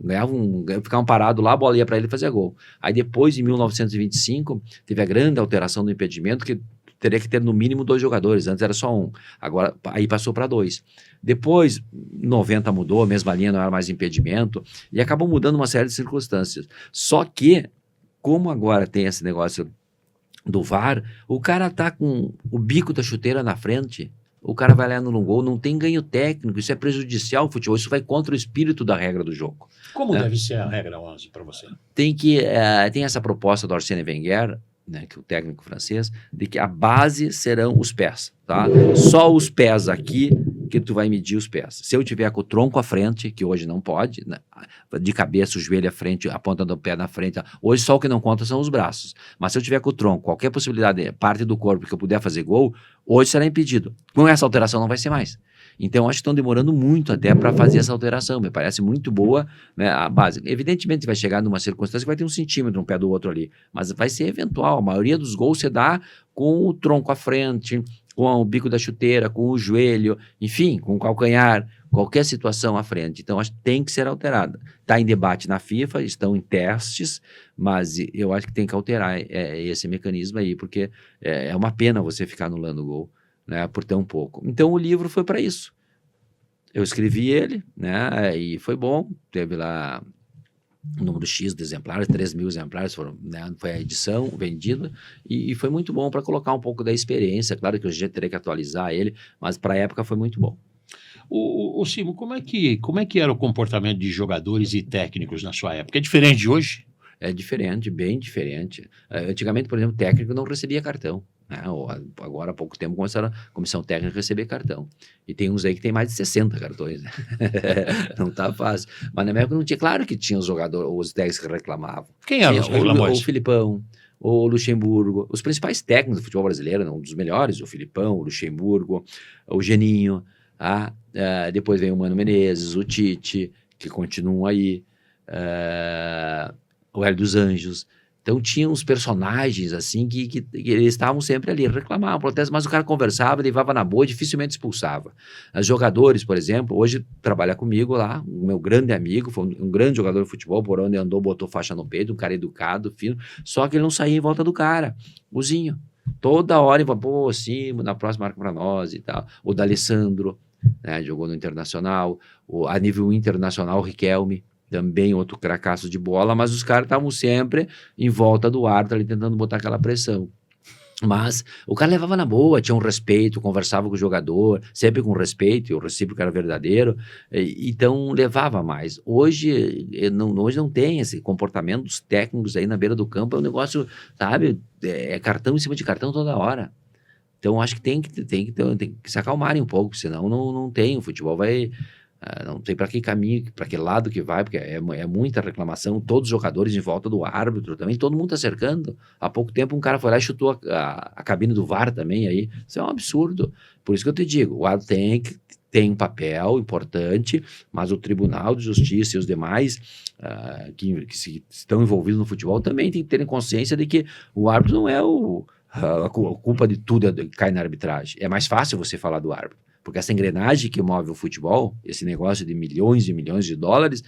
Ficavam parados lá, a bola ia para ele e fazia gol. Aí depois, em 1925, teve a grande alteração do impedimento, que teria que ter no mínimo 2 jogadores, antes era só um, agora aí passou para 2. Depois, 90 mudou, a mesma linha, não era mais impedimento, e acabou mudando uma série de circunstâncias. Só que, como agora tem esse negócio do VAR, o cara tá com o bico da chuteira na frente, o cara vai lá no gol, não tem ganho técnico, isso é prejudicial ao futebol, isso vai contra o espírito da regra do jogo. Como deve ser a regra 11 para você? Tem essa proposta do Arsène Wenger, né, que é o técnico francês, de que a base serão os pés, tá? Só os pés aqui que tu vai medir os pés. Se eu tiver com o tronco à frente, que hoje não pode, né, de cabeça, o joelho à frente, a ponta do pé na frente, hoje só o que não conta são os braços. Mas se eu tiver com o tronco, qualquer possibilidade, parte do corpo que eu puder fazer gol, hoje será impedido. Com essa alteração não vai ser mais. Então, acho que estão demorando muito até para fazer essa alteração. Me parece muito boa, né, a base. Evidentemente, vai chegar numa circunstância que vai ter 1 centímetro um pé do outro ali, mas vai ser eventual. A maioria dos gols você dá com o tronco à frente, com o bico da chuteira, com o joelho, enfim, com o calcanhar, qualquer situação à frente. Então, acho que tem que ser alterada. Está em debate na FIFA, estão em testes, mas eu acho que tem que alterar esse mecanismo aí, porque é uma pena você ficar anulando o gol, né, por tão pouco. Então o livro foi para isso. Eu escrevi ele, né, e foi bom. Teve lá um número X de exemplares, 3.000 exemplares foram, né, foi a edição vendida, e foi muito bom para colocar um pouco da experiência. Claro que hoje já teria que atualizar ele, mas para a época foi muito bom. O Simo, como é que era o comportamento de jogadores e técnicos na sua época? É diferente de hoje? É diferente, bem diferente. Antigamente, por exemplo, o técnico não recebia cartão. Agora, há pouco tempo, começaram a comissão técnica a receber cartão. E tem uns aí que tem mais de 60 cartões. Né? Não tá fácil. Mas na minha época não tinha. Claro que tinha os jogadores, os técnicos que reclamavam. Quem eram os reclamões? O Filipão, o Luxemburgo, os principais técnicos do futebol brasileiro, um dos melhores, o Filipão, o Luxemburgo, o Geninho. Depois vem o Mano Menezes, o Tite, que continuam aí. O Hélio dos Anjos. Então tinha uns personagens assim que eles estavam sempre ali, reclamavam, protestos, mas o cara conversava, levava na boa e dificilmente expulsava. Os jogadores, por exemplo, hoje trabalha comigo lá, o meu grande amigo, foi um grande jogador de futebol, por onde andou, botou faixa no peito, um cara educado, fino, só que ele não saía em volta do cara, o Zinho. Toda hora ele falava, pô, sim, na próxima marca para nós e tal. O D'Alessandro, né, jogou no Internacional, a nível internacional, o Riquelme, também outro cracaço de bola, mas os caras estavam sempre em volta do árbitro ali tentando botar aquela pressão. Mas o cara levava na boa, tinha um respeito, conversava com o jogador, sempre com respeito, e o recíproco era verdadeiro, então levava mais. Hoje não tem esse comportamento dos técnicos aí na beira do campo, é um negócio, sabe, é cartão em cima de cartão toda hora. Então, acho que tem que se acalmarem um pouco, senão não tem, o futebol vai... não tem para que caminho, para que lado que vai, porque é muita reclamação, todos os jogadores em volta do árbitro também, todo mundo tá cercando. Há pouco tempo um cara foi lá e chutou a cabine do VAR também, aí isso é um absurdo. Por isso que eu te digo, o árbitro tem um papel importante, mas o Tribunal de Justiça e os demais que estão envolvidos no futebol também tem que terem consciência de que o árbitro não é a culpa de tudo que cai na arbitragem. É mais fácil você falar do árbitro. Porque essa engrenagem que move o futebol, esse negócio de milhões e milhões de dólares,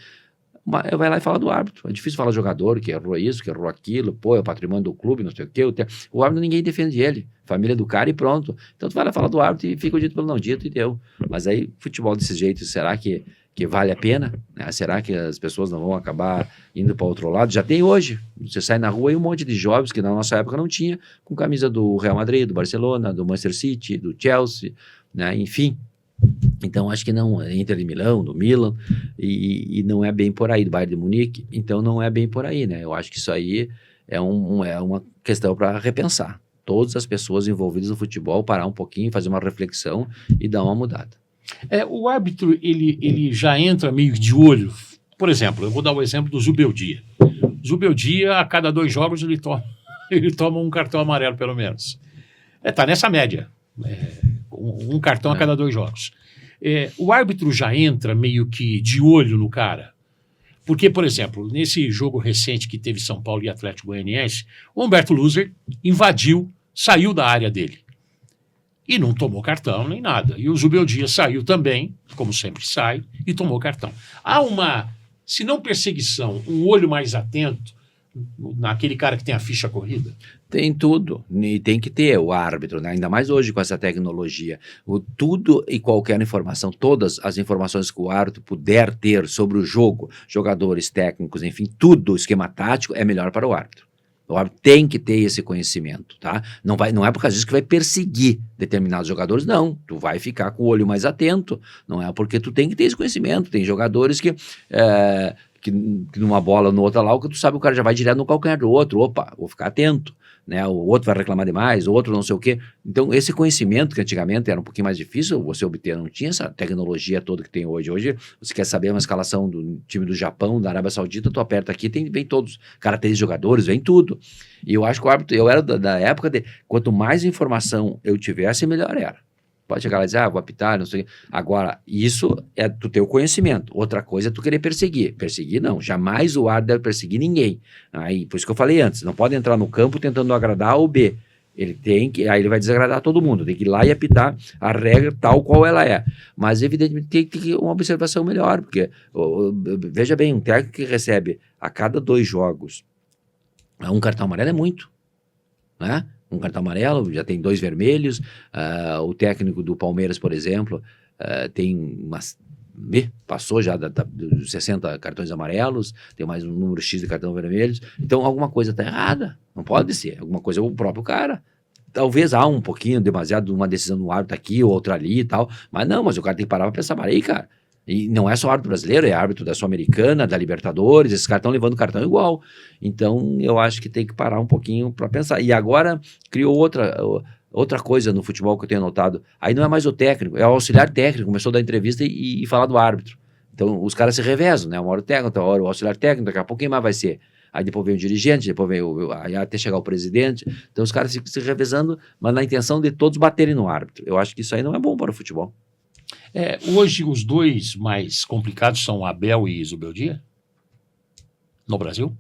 vai lá e fala do árbitro. É difícil falar jogador que errou isso, que errou aquilo, pô, é o patrimônio do clube, não sei o quê. O árbitro ninguém defende ele. Família do cara e pronto. Então tu vai lá falar do árbitro e fica o dito pelo não dito e deu. Mas aí, futebol desse jeito, será que vale a pena? Né? Será que as pessoas não vão acabar indo para outro lado? Já tem hoje. Você sai na rua e um monte de jovens que na nossa época não tinha, com camisa do Real Madrid, do Barcelona, do Manchester City, do Chelsea, né? Enfim. Então acho que não, Inter de Milão, do Milan, e não é bem por aí, do Bayern de Munique, então não é bem por aí, né? Eu acho que isso aí é uma questão para repensar. Todas as pessoas envolvidas no futebol parar um pouquinho, fazer uma reflexão e dar uma mudada. O árbitro, ele já entra meio de olho. Por exemplo, eu vou dar o exemplo do Zubeldia. Zubeldia, a cada 2 jogos, ele toma um cartão amarelo, pelo menos. Tá nessa média. Um cartão a cada 2 jogos. O árbitro já entra meio que de olho no cara. Porque, por exemplo, nesse jogo recente que teve São Paulo e Atlético Goianiense, o Humberto Loser invadiu, saiu da área dele. E não tomou cartão nem nada. E o Zubeldia saiu também, como sempre sai, e tomou cartão. Há se não perseguição, um olho mais atento naquele cara que tem a ficha corrida? Tem tudo, e tem que ter o árbitro, né? Ainda mais hoje com essa tecnologia. Tudo e qualquer informação, todas as informações que o árbitro puder ter sobre o jogo, jogadores, técnicos, enfim, tudo, esquema tático, é melhor para o árbitro. O árbitro tem que ter esse conhecimento, tá? Não é por causa disso que vai perseguir determinados jogadores, não. Tu vai ficar com o olho mais atento, não é porque tu tem que ter esse conhecimento. Tem jogadores que numa bola, no outro lá, o que tu sabe, o cara já vai direto no calcanhar do outro. Opa, vou ficar atento, né? O outro vai reclamar demais, o outro não sei o quê. Então, esse conhecimento que antigamente era um pouquinho mais difícil você obter, não tinha essa tecnologia toda que tem hoje. Hoje, você quer saber uma escalação do time do Japão, da Arábia Saudita, tu aperta aqui, vem todos, características de jogadores, vem tudo. E eu acho que o árbitro, eu era da época de, quanto mais informação eu tivesse, melhor era. Pode chegar lá e dizer, vou apitar, não sei o quê. Agora, isso é tu ter o conhecimento. Outra coisa é tu querer perseguir. Perseguir, não. Jamais o árbitro deve perseguir ninguém. Aí, por isso que eu falei antes, não pode entrar no campo tentando agradar A ou B. Aí ele vai desagradar todo mundo. Tem que ir lá e apitar a regra tal qual ela é. Mas, evidentemente, tem que ter uma observação melhor, porque, veja bem, um técnico que recebe a cada 2 jogos um cartão amarelo é muito, né? Um cartão amarelo, já tem 2 vermelhos. O técnico do Palmeiras, por exemplo, passou já dos 60 cartões amarelos, tem mais um número X de cartões vermelhos. Então, alguma coisa está errada. Não pode ser. Alguma coisa é o próprio cara. Talvez há um pouquinho, demasiado, de uma decisão do árbitro aqui ou outra ali e tal. Mas o cara tem que parar para pensar, aí, cara. E não é só árbitro brasileiro, é árbitro da Sul-Americana, da Libertadores, esses caras estão levando cartão igual. Então, eu acho que tem que parar um pouquinho para pensar. E agora, criou outra coisa no futebol que eu tenho notado. Aí não é mais o técnico, é o auxiliar técnico, começou a dar entrevista e falar do árbitro. Então, os caras se revezam, né? Uma hora o técnico, outra hora o auxiliar técnico, daqui a pouco quem mais vai ser? Aí depois vem o dirigente, depois vem aí até chegar o presidente. Então, os caras ficam se revezando, mas na intenção de todos baterem no árbitro. Eu acho que isso aí não é bom para o futebol. Hoje, os 2 mais complicados são Abel e Zubeldia? No Brasil?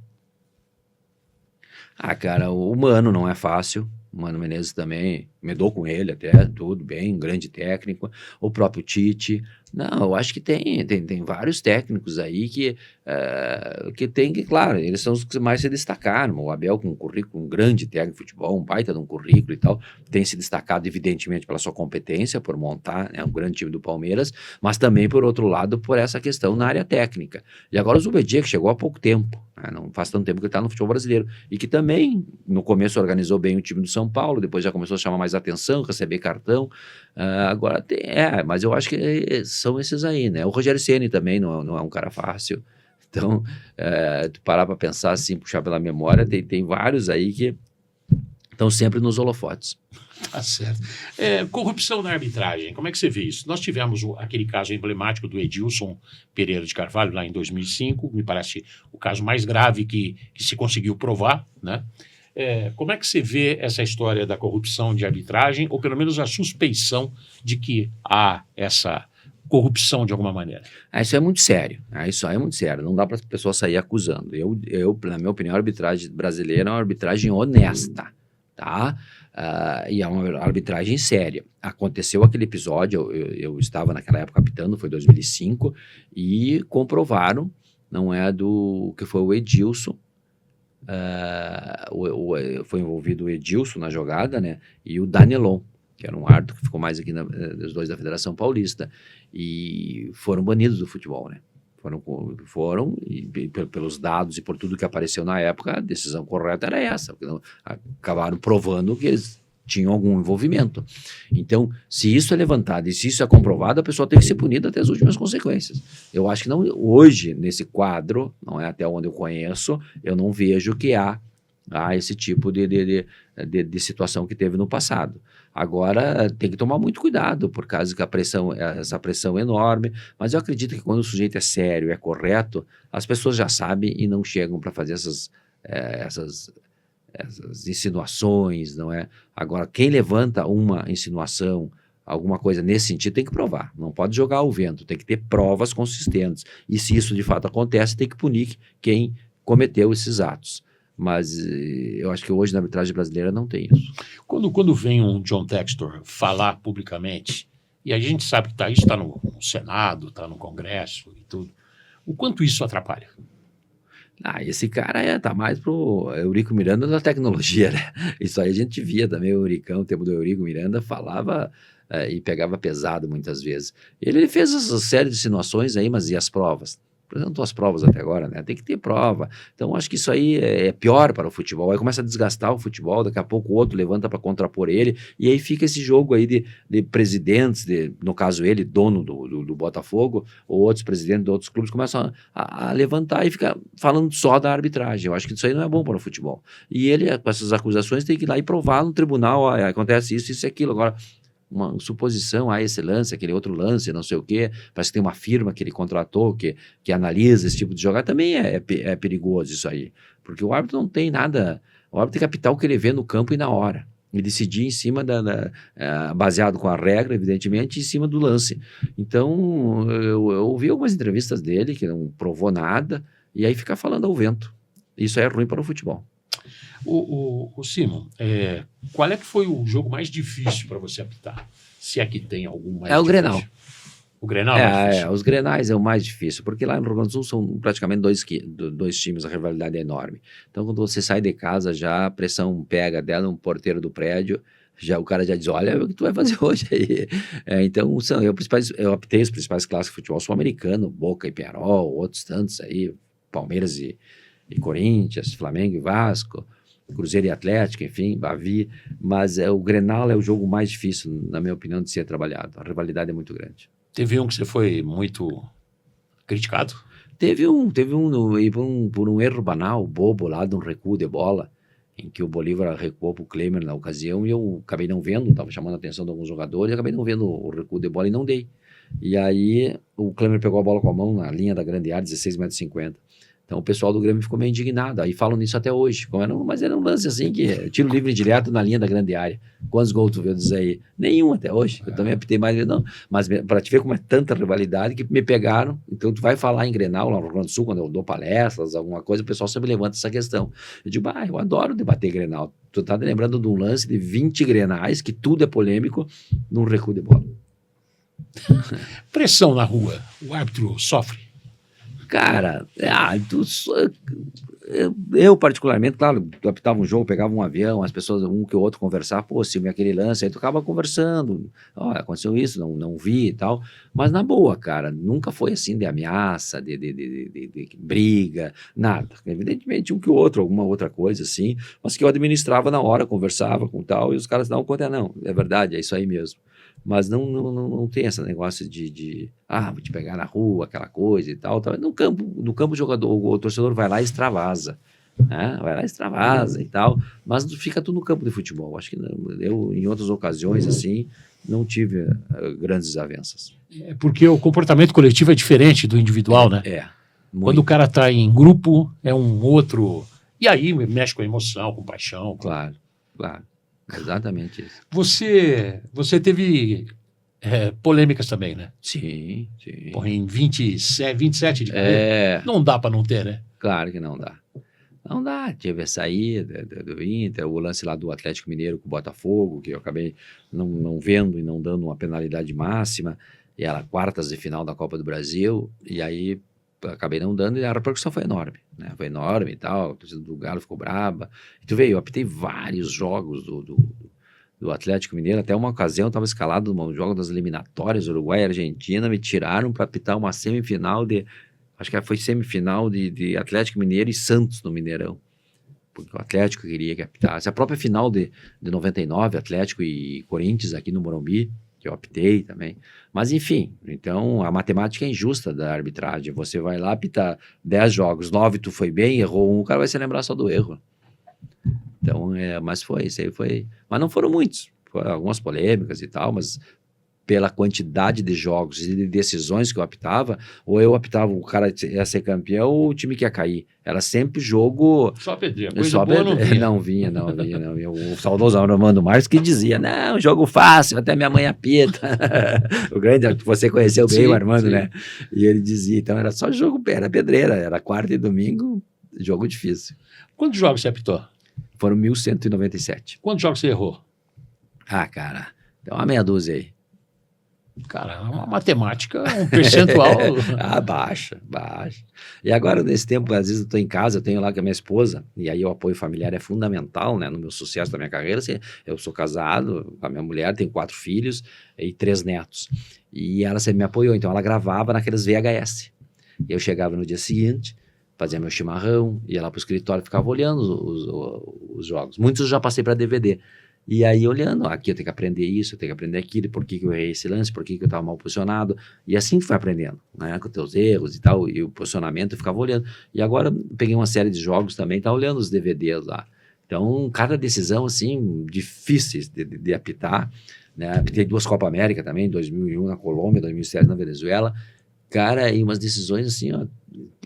Cara, o Mano não é fácil. O Mano Menezes também, me dou com ele até, tudo bem, grande técnico. O próprio Tite. Não, eu acho que tem vários técnicos aí que tem que, claro, eles são os que mais se destacaram. O Abel com um currículo, um grande técnico de futebol, um baita de um currículo e tal, tem se destacado evidentemente pela sua competência, por montar, né, um grande time do Palmeiras, mas também, por outro lado, por essa questão na área técnica. E agora o Zubeldia, que chegou há pouco tempo, né, não faz tanto tempo que ele está no futebol brasileiro, e que também, no começo, organizou bem o time do São Paulo, depois já começou a chamar mais atenção, receber cartão. Agora mas eu acho que são esses aí, né? O Rogério Ceni também não é um cara fácil. Então, tu parar para pensar assim, puxar pela memória, tem vários aí que estão sempre nos holofotes. Tá certo. Corrupção na arbitragem, como é que você vê isso? Nós tivemos aquele caso emblemático do Edilson Pereira de Carvalho, lá em 2005, me parece o caso mais grave que se conseguiu provar, né? Como é que você vê essa história da corrupção de arbitragem, ou pelo menos a suspeição de que há essa corrupção de alguma maneira? Isso é muito sério. Isso aí é muito sério. Não dá para a pessoa sair acusando. Na minha opinião, a arbitragem brasileira é uma arbitragem honesta, tá? E é uma arbitragem séria. Aconteceu aquele episódio, eu estava naquela época apitando, foi 2005, e comprovaram, não é do que foi o Edilson, foi envolvido o Edilson na jogada, né? E o Danilon, que era um árbitro que ficou mais aqui dos dois da Federação Paulista, e foram banidos do futebol, né? Foram e pelos dados e por tudo que apareceu na época, a decisão correta era essa, porque acabaram provando que eles tinham algum envolvimento. Então, se isso é levantado e se isso é comprovado, a pessoa tem que ser punida até as últimas consequências. Eu acho que não, hoje, nesse quadro, não é até onde eu conheço, eu não vejo que há esse tipo de situação que teve no passado. Agora, tem que tomar muito cuidado, por causa que essa pressão é enorme, mas eu acredito que quando o sujeito é sério, é correto, as pessoas já sabem e não chegam para fazer essas insinuações, não é? Agora, quem levanta uma insinuação, alguma coisa nesse sentido, tem que provar, não pode jogar ao vento, tem que ter provas consistentes, e se isso de fato acontece, tem que punir quem cometeu esses atos. Mas eu acho que hoje na arbitragem brasileira não tem isso. Quando vem um John Textor falar publicamente, e a gente sabe que isso está no Senado, está no Congresso e tudo, o quanto isso atrapalha? Esse cara tá mais pro Eurico Miranda da tecnologia, né? Isso aí a gente via também, o Euricão, o tempo do Eurico Miranda, falava e pegava pesado muitas vezes. Ele fez essa série de insinuações aí, mas e as provas? Apresentou as provas até agora, né? Tem que ter prova. Então, acho que isso aí é pior para o futebol. Aí começa a desgastar o futebol, daqui a pouco o outro levanta para contrapor ele, e aí fica esse jogo aí de presidentes, no caso ele, dono do Botafogo, ou outros presidentes de outros clubes, começam a levantar e ficar falando só da arbitragem. Eu acho que isso aí não é bom para o futebol. E ele, com essas acusações, tem que ir lá e provar no tribunal, acontece isso e aquilo. Agora, uma suposição, esse lance, aquele outro lance, não sei o quê, parece que tem uma firma que ele contratou que analisa esse tipo de jogada, também é perigoso isso aí, porque o árbitro não tem nada, o árbitro tem que apitar o que ele vê no campo e na hora, e decidir em cima baseado com a regra, evidentemente, em cima do lance. Então, eu ouvi algumas entrevistas dele que não provou nada, e aí fica falando ao vento. Isso aí é ruim para o futebol. O Simon, qual é que foi o jogo mais difícil para você apitar? Se é que tem algum mais difícil. O Grenal. O Grenal é mais difícil? Os Grenais é o mais difícil, porque lá no Rio Grande do Sul são praticamente dois times, a rivalidade é enorme. Então, quando você sai de casa, já a pressão pega dela, um porteiro do prédio, o cara já diz, olha o que tu vai fazer hoje aí. Então, eu apitei os principais clássicos de futebol sul-americano, Boca e Peñarol, outros tantos aí, Palmeiras e Corinthians, Flamengo e Vasco, Cruzeiro e Atlético, enfim, Bavi, mas o Grenal é o jogo mais difícil, na minha opinião, de ser trabalhado. A rivalidade é muito grande. Teve um que você foi muito criticado? Teve um por um erro banal, bobo, lá de um recuo de bola, em que o Bolívar recuou para o Klemer na ocasião, e eu acabei não vendo, estava chamando a atenção de alguns jogadores, e acabei não vendo o recuo de bola e não dei. E aí o Klemer pegou a bola com a mão na linha da grande área, 16,50 m. Então o pessoal do Grêmio ficou meio indignado, aí falam nisso até hoje, mas era um lance assim, que tiro livre direto na linha da grande área. Quantos gols tu viu disso aí? Nenhum até hoje, eu também apitei mais, não, mas para te ver como é tanta rivalidade, que me pegaram. Então tu vai falar em Grenal, lá no Rio Grande do Sul, quando eu dou palestras, alguma coisa, o pessoal sempre levanta essa questão. Eu digo, eu adoro debater Grenal, tu tá lembrando de um lance de 20 Grenais, que tudo é polêmico, num recuo de bola. Pressão na rua, o árbitro sofre? Cara, eu particularmente, claro, tu apitava um jogo, pegava um avião, as pessoas, um que o outro conversar, Silvio, aquele lance, aí tu acaba conversando, aconteceu isso, não vi e tal, mas na boa, cara, nunca foi assim de ameaça, de briga, nada. Evidentemente, um que o outro, alguma outra coisa assim, mas que eu administrava na hora, conversava com tal, e os caras davam conta, não, é verdade, é isso aí mesmo. Mas não tem esse negócio vou te pegar na rua, aquela coisa e tal. No campo o jogador, o torcedor vai lá e extravasa. né? Vai lá, extravasa e tal, mas fica tudo no campo de futebol. Acho que eu, em outras ocasiões, assim, não tive grandes desavenças. É porque o comportamento coletivo é diferente do individual, né? Quando o cara está em grupo, é um outro... E aí mexe com a emoção, com paixão. Claro. Exatamente isso. Você teve polêmicas também, né? Sim. Porra, em 27 de carreira, não dá para não ter, né? Claro que não dá. Não dá. Tive a saída do Inter, o lance lá do Atlético Mineiro com o Botafogo, que eu acabei não vendo e não dando uma penalidade máxima, e era quartas de final da Copa do Brasil, e aí acabei não dando, e a repercussão foi enorme, né? Foi enorme e tal, a torcida do Galo ficou braba. E tu vê, eu apitei vários jogos do Atlético Mineiro, até uma ocasião eu estava escalado num jogo das eliminatórias, Uruguai e Argentina, me tiraram para apitar uma semifinal acho que foi semifinal de Atlético Mineiro e Santos no Mineirão, porque o Atlético queria que apitasse. A própria final de 99, Atlético e Corinthians aqui no Morumbi, que eu apitei também. Mas enfim, então a matemática é injusta da arbitragem. Você vai lá apitar 10 jogos, 9 tu foi bem, errou um, o cara vai se lembrar só do erro. Então, mas isso aí foi... Mas não foram muitos, foram algumas polêmicas e tal, mas pela quantidade de jogos e de decisões que eu apitava, ou eu apitava o cara ia ser campeão ou o time que ia cair. Era sempre jogo... Só pedreira, coisa boa não vinha. Não vinha. O saudoso Armando Marques que dizia, não, jogo fácil, até minha mãe apita. O grande, você conheceu bem o Armando, né? E ele dizia, então era só jogo, era pedreira, era quarta e domingo, jogo difícil. Quantos jogos você apitou? Foram 1.197. Quantos jogos você errou? Cara, então uma meia dúzia aí. Cara, uma matemática, um percentual... Baixa. E agora, nesse tempo, às vezes eu estou em casa, eu tenho lá com a minha esposa, e aí o apoio familiar é fundamental, né, no meu sucesso da minha carreira. Assim, eu sou casado com a minha mulher, tenho 4 filhos e 3 netos. E ela sempre me apoiou, então ela gravava naqueles VHS. Eu chegava no dia seguinte, fazia meu chimarrão, ia lá para o escritório, ficava olhando os jogos. Muitos eu já passei para DVD. E aí olhando, aqui eu tenho que aprender isso, eu tenho que aprender aquilo, por que eu errei esse lance, por que eu estava mal posicionado, e assim tu vai aprendendo, né, com teus erros e tal, e o posicionamento eu ficava olhando. E agora peguei uma série de jogos também, tá olhando os DVDs lá. Então, cada decisão, assim, difíceis de apitar, né, apitei 2 Copa América também, em 2001 na Colômbia, 2007 na Venezuela, cara, e umas decisões assim, ó,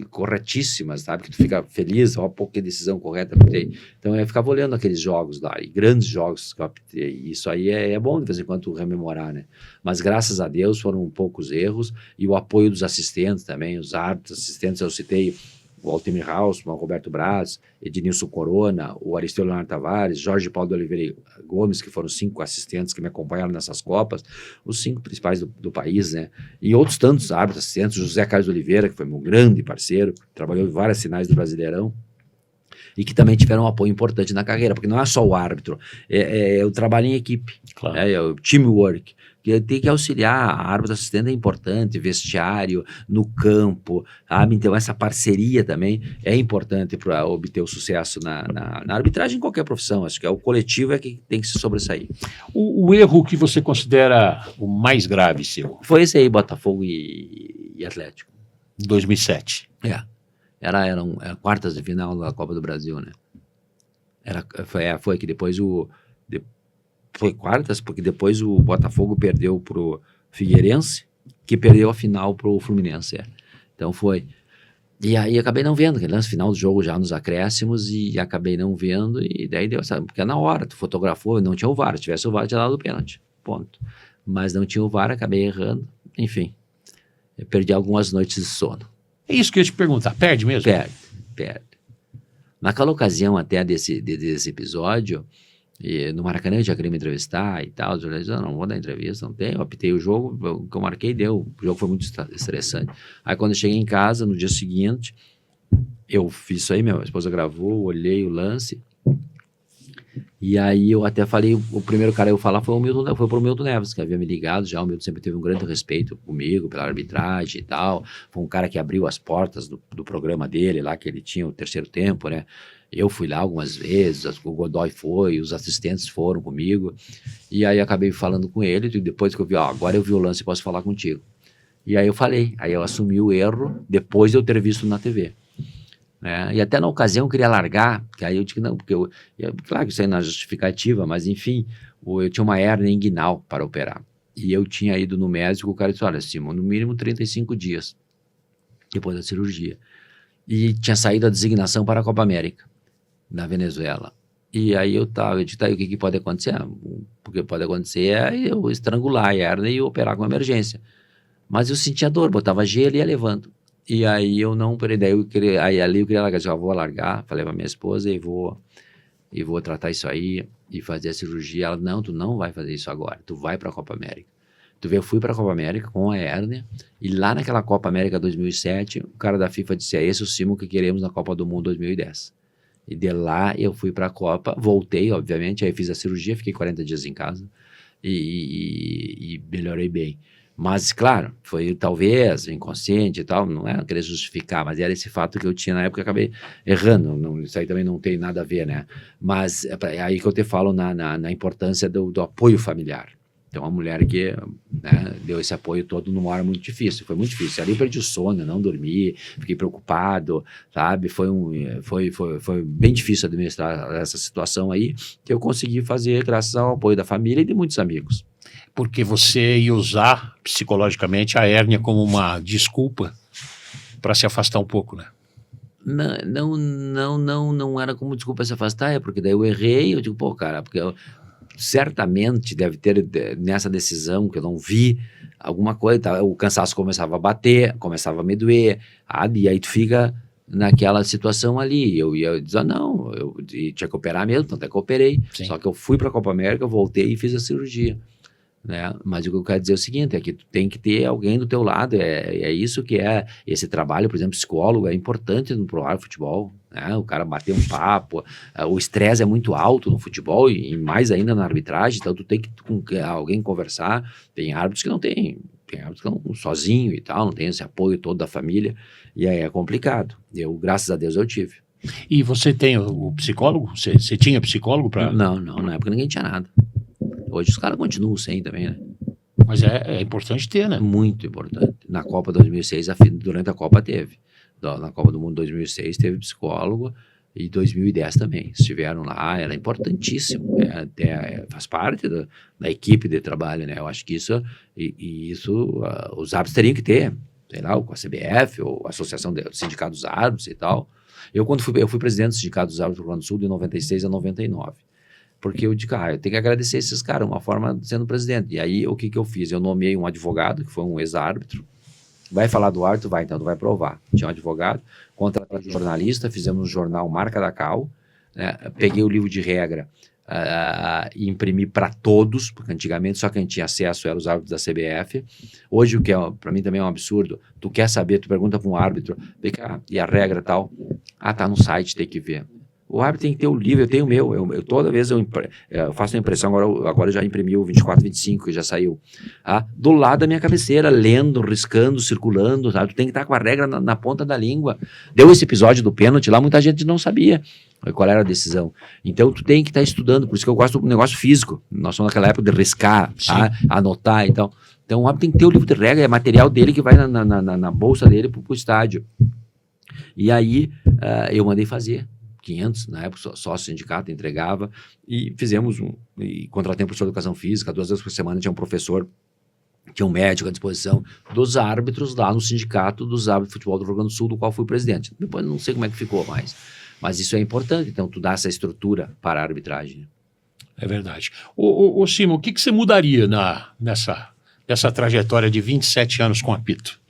corretíssimas, sabe? Que tu fica feliz, ó, pô, que decisão correta eu apitei. Então eu ficava olhando aqueles jogos lá, e grandes jogos que eu apitei. Isso aí é bom de vez em quando rememorar, né? Mas graças a Deus foram poucos erros, e o apoio dos assistentes também, os árbitros, assistentes, eu citei o Altemir Hausmann, o Roberto Braz, Ednilson Corona, o Aristeu Leonardo Tavares, Jorge Paulo de Oliveira Gomes, que foram 5 assistentes que me acompanharam nessas Copas, os 5 principais do país, né? E outros tantos árbitros, assistentes, José Carlos Oliveira, que foi meu grande parceiro, trabalhou em várias finais do Brasileirão, e que também tiveram um apoio importante na carreira, porque não é só o árbitro, é o trabalho em equipe, claro. É o teamwork, que tem que auxiliar, a árbitro assistente é importante, vestiário, no campo, sabe? Então essa parceria também é importante para obter o sucesso na arbitragem em qualquer profissão. Acho que o coletivo é que tem que se sobressair. O erro que você considera o mais grave seu? Foi esse aí, Botafogo e Atlético. 2007. Eram quartas de final da Copa do Brasil, né? Foi que depois foi quartas, porque depois o Botafogo perdeu pro Figueirense, que perdeu a final pro Fluminense. Então foi. E aí acabei não vendo, aquele lance final do jogo já nos acréscimos, e acabei não vendo, e daí deu, sabe, porque na hora, tu fotografou, não tinha o VAR, se tivesse o VAR, tinha dado o pênalti, ponto. Mas não tinha o VAR, acabei errando, enfim, eu perdi algumas noites de sono. É isso que eu ia te perguntar, perde mesmo? Perde. Naquela ocasião até desse episódio, e no Maracanã eu já queria me entrevistar e tal, os jornalistas, não vou dar entrevista, não tem, eu apitei o jogo, o que eu marquei deu, o jogo foi muito estressante. Aí quando eu cheguei em casa, no dia seguinte, eu fiz isso aí, minha esposa gravou, olhei o lance, e aí eu até falei, o primeiro cara a eu falar foi pro Milton Neves, que havia me ligado já, o Milton sempre teve um grande respeito comigo, pela arbitragem e tal, foi um cara que abriu as portas do programa dele lá, que ele tinha o terceiro tempo, né? Eu fui lá algumas vezes, o Godoy foi, os assistentes foram comigo, e aí acabei falando com ele, e depois que eu vi, agora eu vi o lance e posso falar contigo. E aí eu falei, aí eu assumi o erro depois de eu ter visto na TV. né? E até na ocasião eu queria largar, que aí eu disse que não, porque claro que isso aí não é justificativa, mas enfim, eu tinha uma hérnia inguinal para operar. E eu tinha ido no médico, o cara disse, olha, Simon, no mínimo 35 dias depois da cirurgia. E tinha saído a designação para a Copa América, na Venezuela. E aí eu disse, tá, e o que pode acontecer? O que pode acontecer é eu estrangular a hérnia e operar com emergência. Mas eu sentia dor, botava gelo e ia levando. E aí eu não operei, aí ali eu queria largar, eu vou largar, falei pra minha esposa e vou tratar isso aí e fazer a cirurgia. Ela, não, tu não vai fazer isso agora, tu vai para a Copa América. Eu fui para a Copa América com a hérnia, e lá naquela Copa América 2007, o cara da FIFA disse, é esse o Simon que queremos na Copa do Mundo 2010. E de lá eu fui para a Copa, voltei, obviamente, aí fiz a cirurgia, fiquei 40 dias em casa e melhorei bem. Mas, claro, foi talvez inconsciente e tal, não é querer justificar, mas era esse fato que eu tinha na época, eu acabei errando, isso aí também não tem nada a ver, né? Mas é aí que eu te falo na importância do apoio familiar. Então, uma mulher que, né, deu esse apoio todo numa hora muito difícil, foi muito difícil. Ali eu perdi o sono, não dormi, fiquei preocupado, sabe? Foi bem difícil administrar essa situação aí, que eu consegui fazer graças ao apoio da família e de muitos amigos. Porque você ia usar psicologicamente a hérnia como uma desculpa para se afastar um pouco, né? Não era como desculpa se afastar, é porque daí eu errei, eu digo, pô, cara, porque certamente deve ter nessa decisão que eu não vi alguma coisa, tá? O cansaço começava a bater, começava a me doer, e aí tu fica naquela situação ali. Eu ia dizer, não, eu tinha que operar mesmo, tanto é que eu operei. Sim. Só que eu fui para a Copa América, voltei e fiz a cirurgia. Né? Mas o que eu quero dizer é o seguinte, é que tu tem que ter alguém do teu lado, é isso que é esse trabalho, por exemplo, psicólogo é importante no pro futebol, né? O cara bater um papo, o estresse é muito alto no futebol e mais ainda na arbitragem, então tu tem que com alguém conversar, tem árbitros que não tem árbitros que não sozinho e tal, não tem esse apoio todo da família, e aí é complicado, graças a Deus eu tive. E você tem o psicólogo? Você tinha psicólogo para... Não, na época ninguém tinha nada. Hoje os caras continuam sem também, né? Mas é importante ter, né? Muito importante. Na Copa 2006, durante a Copa teve. Na Copa do Mundo 2006 teve psicólogo e 2010 também. Estiveram lá, era importantíssimo. Faz parte da equipe de trabalho, né? Eu acho que isso os árbitros teriam que ter. Sei lá, com a CBF ou a Associação do Sindicato dos Árbitros e tal. Eu fui presidente do Sindicato dos Árbitros do Rio Grande do Sul de 96 a 99. Porque eu digo, eu tenho que agradecer esses caras, uma forma sendo presidente. E aí, o que eu fiz? Eu nomeei um advogado, que foi um ex-árbitro. Vai falar do árbitro? Vai, então tu vai provar. Tinha um advogado, contratei um jornalista, fizemos um jornal Marca da Cal, né? Peguei o livro de regra e imprimi para todos, porque antigamente só quem tinha acesso eram os árbitros da CBF. Hoje, o que para mim também é um absurdo, tu quer saber, tu pergunta para um árbitro, vem cá, e a regra tal? Tá no site, tem que ver. O árbitro tem que ter o livro, eu tenho o meu. Toda vez eu faço a impressão, agora eu já imprimi o 24, 25, que já saiu. Do lado da minha cabeceira, lendo, riscando, circulando, sabe? Tu tem que estar com a regra na ponta da língua. Deu esse episódio do pênalti lá, muita gente não sabia qual era a decisão. Então tu tem que estar estudando, por isso que eu gosto do negócio físico. Nós somos naquela época de riscar, anotar e tal. Então o árbitro tem que ter o livro de regra, é material dele que vai na bolsa dele pro estádio. E aí eu mandei fazer. 500, na época, sócio sindicato, entregava, e fizemos e contratei um professor de educação física, 2 vezes por semana tinha um professor, tinha um médico à disposição dos árbitros lá no sindicato dos árbitros de futebol do Rio Grande do Sul, do qual fui presidente. Depois não sei como é que ficou mais, mas isso é importante, então tu dá essa estrutura para a arbitragem. É verdade. Ô Simon, o que você mudaria nessa trajetória de 27 anos com apito?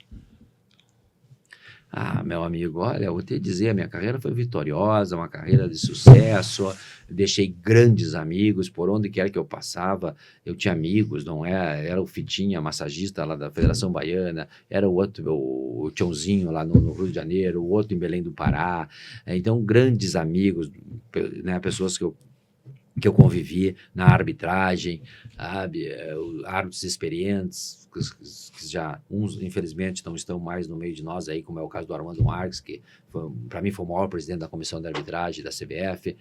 Meu amigo, olha, eu vou te dizer, a minha carreira foi vitoriosa, uma carreira de sucesso, deixei grandes amigos, por onde quer que eu passava, eu tinha amigos, não é? Era o Fitinha, massagista lá da Federação Baiana, era o outro, o Tiãozinho lá no Rio de Janeiro, o outro em Belém do Pará, então grandes amigos, né, pessoas que eu convivi na arbitragem, sabe, árbitros experientes, que já, uns infelizmente não estão mais no meio de nós aí, como é o caso do Armando Marques, que para mim foi o maior presidente da comissão de arbitragem da CBF,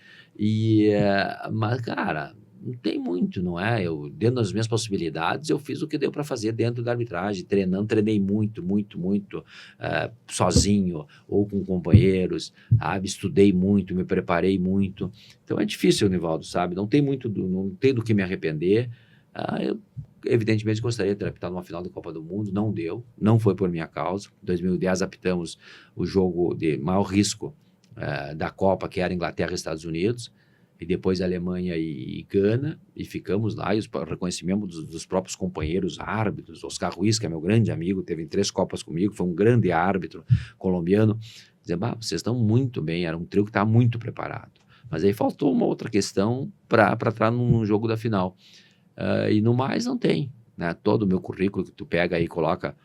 mas cara, Não tem muito, não é? Eu, dentro das minhas possibilidades, eu fiz o que deu para fazer dentro da arbitragem, treinei muito, sozinho ou com companheiros, sabe? Estudei muito, me preparei muito. Então é difícil, Nivaldo, sabe? Não tem não tem do que me arrepender. Eu, evidentemente, gostaria de ter apitado uma final da Copa do Mundo, não deu, não foi por minha causa. Em 2010, apitamos o jogo de maior risco da Copa, que era Inglaterra e Estados Unidos, e depois Alemanha e Gana, e ficamos lá, e o reconhecimento dos próprios companheiros árbitros, Oscar Ruiz, que é meu grande amigo, teve em 3 Copas comigo, foi um grande árbitro colombiano, dizendo, vocês estão muito bem, era um trio que estava muito preparado. Mas aí faltou uma outra questão para estar num jogo da final. E no mais não tem, né? Todo o meu currículo que tu pega aí e coloca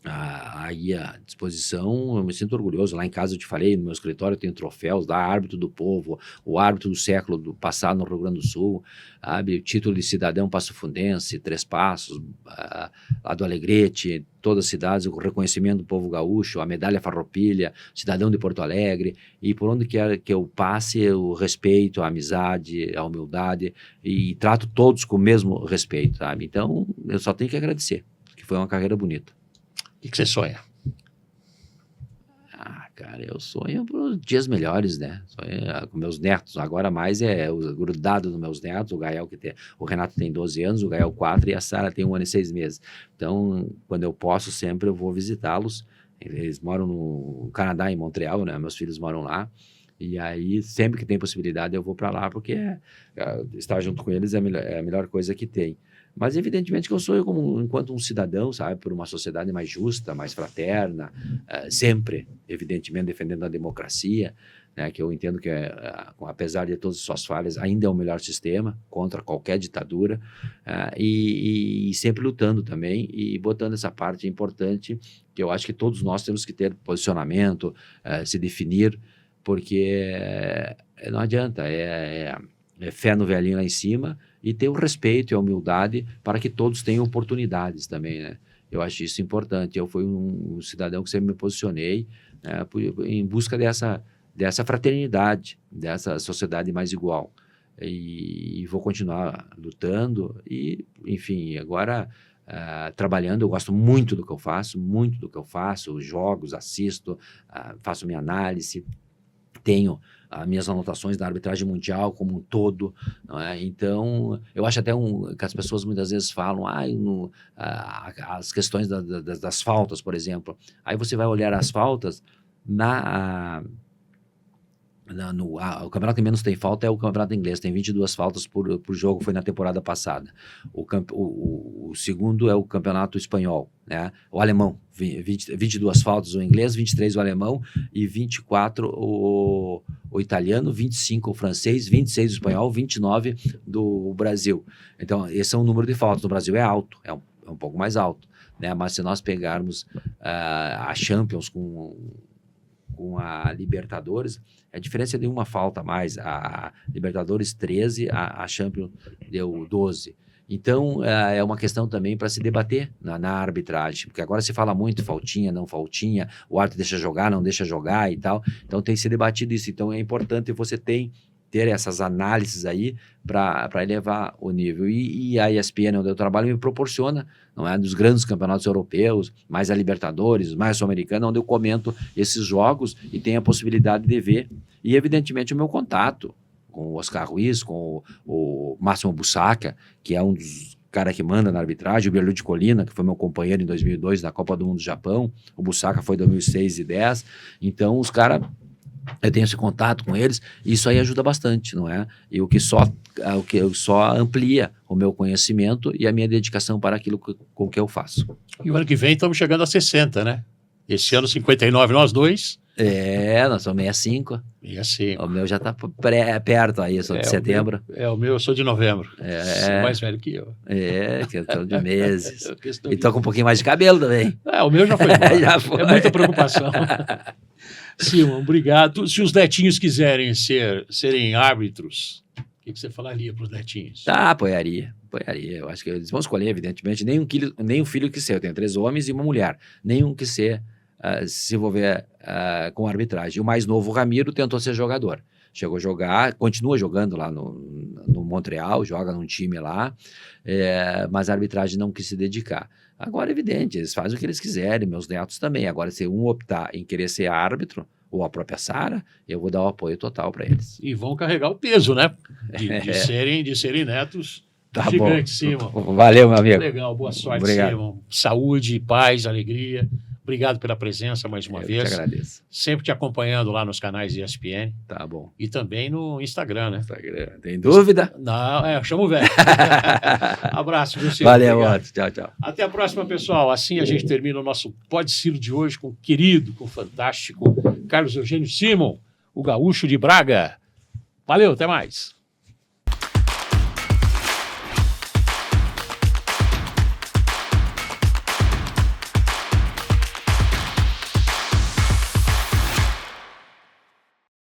aí à disposição, eu me sinto orgulhoso. Lá em casa eu te falei, no meu escritório eu tenho troféus da árbitro do povo, o árbitro do século do passado no Rio Grande do Sul, sabe? O título de cidadão passofundense, 3 Passos, lá do Alegrete, todas as cidades, o reconhecimento do povo gaúcho, a medalha Farroupilha, cidadão de Porto Alegre, e por onde quer que eu passe, o respeito, a amizade, a humildade, e trato todos com o mesmo respeito, sabe? Então, eu só tenho que agradecer, que foi uma carreira bonita. O que você sonha? Cara, eu sonho por dias melhores, né? Sonho com meus netos. Agora mais grudado nos meus netos. O Gael, o Renato tem 12 anos, o Gael 4 e a Sara tem 1 ano e 6 meses. Então, quando eu posso, sempre eu vou visitá-los. Eles moram no Canadá, em Montreal, né? Meus filhos moram lá. E aí, sempre que tem possibilidade, eu vou para lá, porque estar junto com eles é a melhor coisa que tem. Mas, evidentemente, que eu sonho enquanto um cidadão, sabe, por uma sociedade mais justa, mais fraterna, sempre, evidentemente, defendendo a democracia, né, que eu entendo que, apesar de todas as suas falhas, ainda é o melhor sistema contra qualquer ditadura, e sempre lutando também e botando essa parte importante, que eu acho que todos nós temos que ter posicionamento, se definir, porque não adianta, fé no velhinho lá em cima, e ter o respeito e a humildade para que todos tenham oportunidades também, né? Eu acho isso importante. Eu fui um cidadão que sempre me posicionei em busca dessa fraternidade, dessa sociedade mais igual. E vou continuar lutando e, enfim, agora trabalhando. Eu gosto muito do que eu faço, jogos, assisto, faço minha análise, tenho as minhas anotações da arbitragem mundial como um todo, não é? Então, eu acho até que as pessoas muitas vezes falam as questões das faltas, por exemplo. Aí você vai olhar as faltas o campeonato que menos tem falta é o campeonato inglês, tem 22 faltas por jogo, foi na temporada passada. O segundo é o campeonato espanhol, né? O alemão, 22 faltas o inglês, 23 o alemão e 24 o italiano, 25 o francês, 26 o espanhol, 29 do Brasil. Então, esse é o número de faltas. No Brasil é alto, é um pouco mais alto, né? Mas se nós pegarmos a Champions com a Libertadores, a diferença é de uma falta a mais. A Libertadores 13, a Champions deu 12. Então, é uma questão também para se debater na arbitragem, porque agora se fala muito faltinha, não faltinha, o árbitro deixa jogar, não deixa jogar e tal. Então, tem que ser debatido isso. Então, é importante você ter essas análises aí para elevar o nível. E a ESPN, onde eu trabalho, me proporciona, não é, dos grandes campeonatos europeus, mais a Libertadores, mais a Sul-Americana, onde eu comento esses jogos e tenho a possibilidade de ver. E, evidentemente, o meu contato com o Oscar Ruiz, com o Máximo Bussaca, que é um dos caras que manda na arbitragem, o Berlucci Colina, que foi meu companheiro em 2002 na Copa do Mundo do Japão, o Bussaca foi em 2006 e 2010. Então, os caras, eu tenho esse contato com eles, e isso aí ajuda bastante, não é? E o que só amplia o meu conhecimento e a minha dedicação para aquilo com que eu faço. E o ano que vem estamos chegando a 60, né? Esse ano 59 nós dois. Nós somos 65. 65. O meu já está perto aí, eu sou de setembro. O meu eu sou de novembro. Você é mais velho que eu. Questão de meses. E tô com um pouquinho mais de cabelo também. O meu já foi embora. Já foi. É muita preocupação. Simão, obrigado. Se os netinhos quiserem serem árbitros, o que você falaria para os netinhos? Apoiaria. Eu acho que eles vão escolher, evidentemente, nenhum filho que ser. Eu tenho 3 homens e uma mulher. Nenhum que ser se envolver com a arbitragem. O mais novo, o Ramiro, tentou ser jogador. Chegou a jogar, continua jogando lá no Montreal, joga num time lá, mas a arbitragem não quis se dedicar. Agora, é evidente, eles fazem o que eles quiserem, meus netos também. Agora, se um optar em querer ser árbitro, ou a própria Sara, eu vou dar o apoio total para eles. E vão carregar o peso, né? De serem netos gigantes, Simon. Valeu, meu amigo. Legal, boa sorte, Obrigado. Simon. Saúde, paz, alegria. Obrigado pela presença mais uma vez. Eu te agradeço. Sempre te acompanhando lá nos canais ESPN. Tá bom. E também no Instagram, né? Instagram. Tem dúvida? Não, chama o velho. Abraço, viu, Simon? Valeu, Otto. Tchau, tchau. Até a próxima, pessoal. Assim a gente termina o nosso Pode Ciro de hoje com o querido, com o fantástico Carlos Eugênio Simon, o gaúcho de Braga. Valeu, até mais.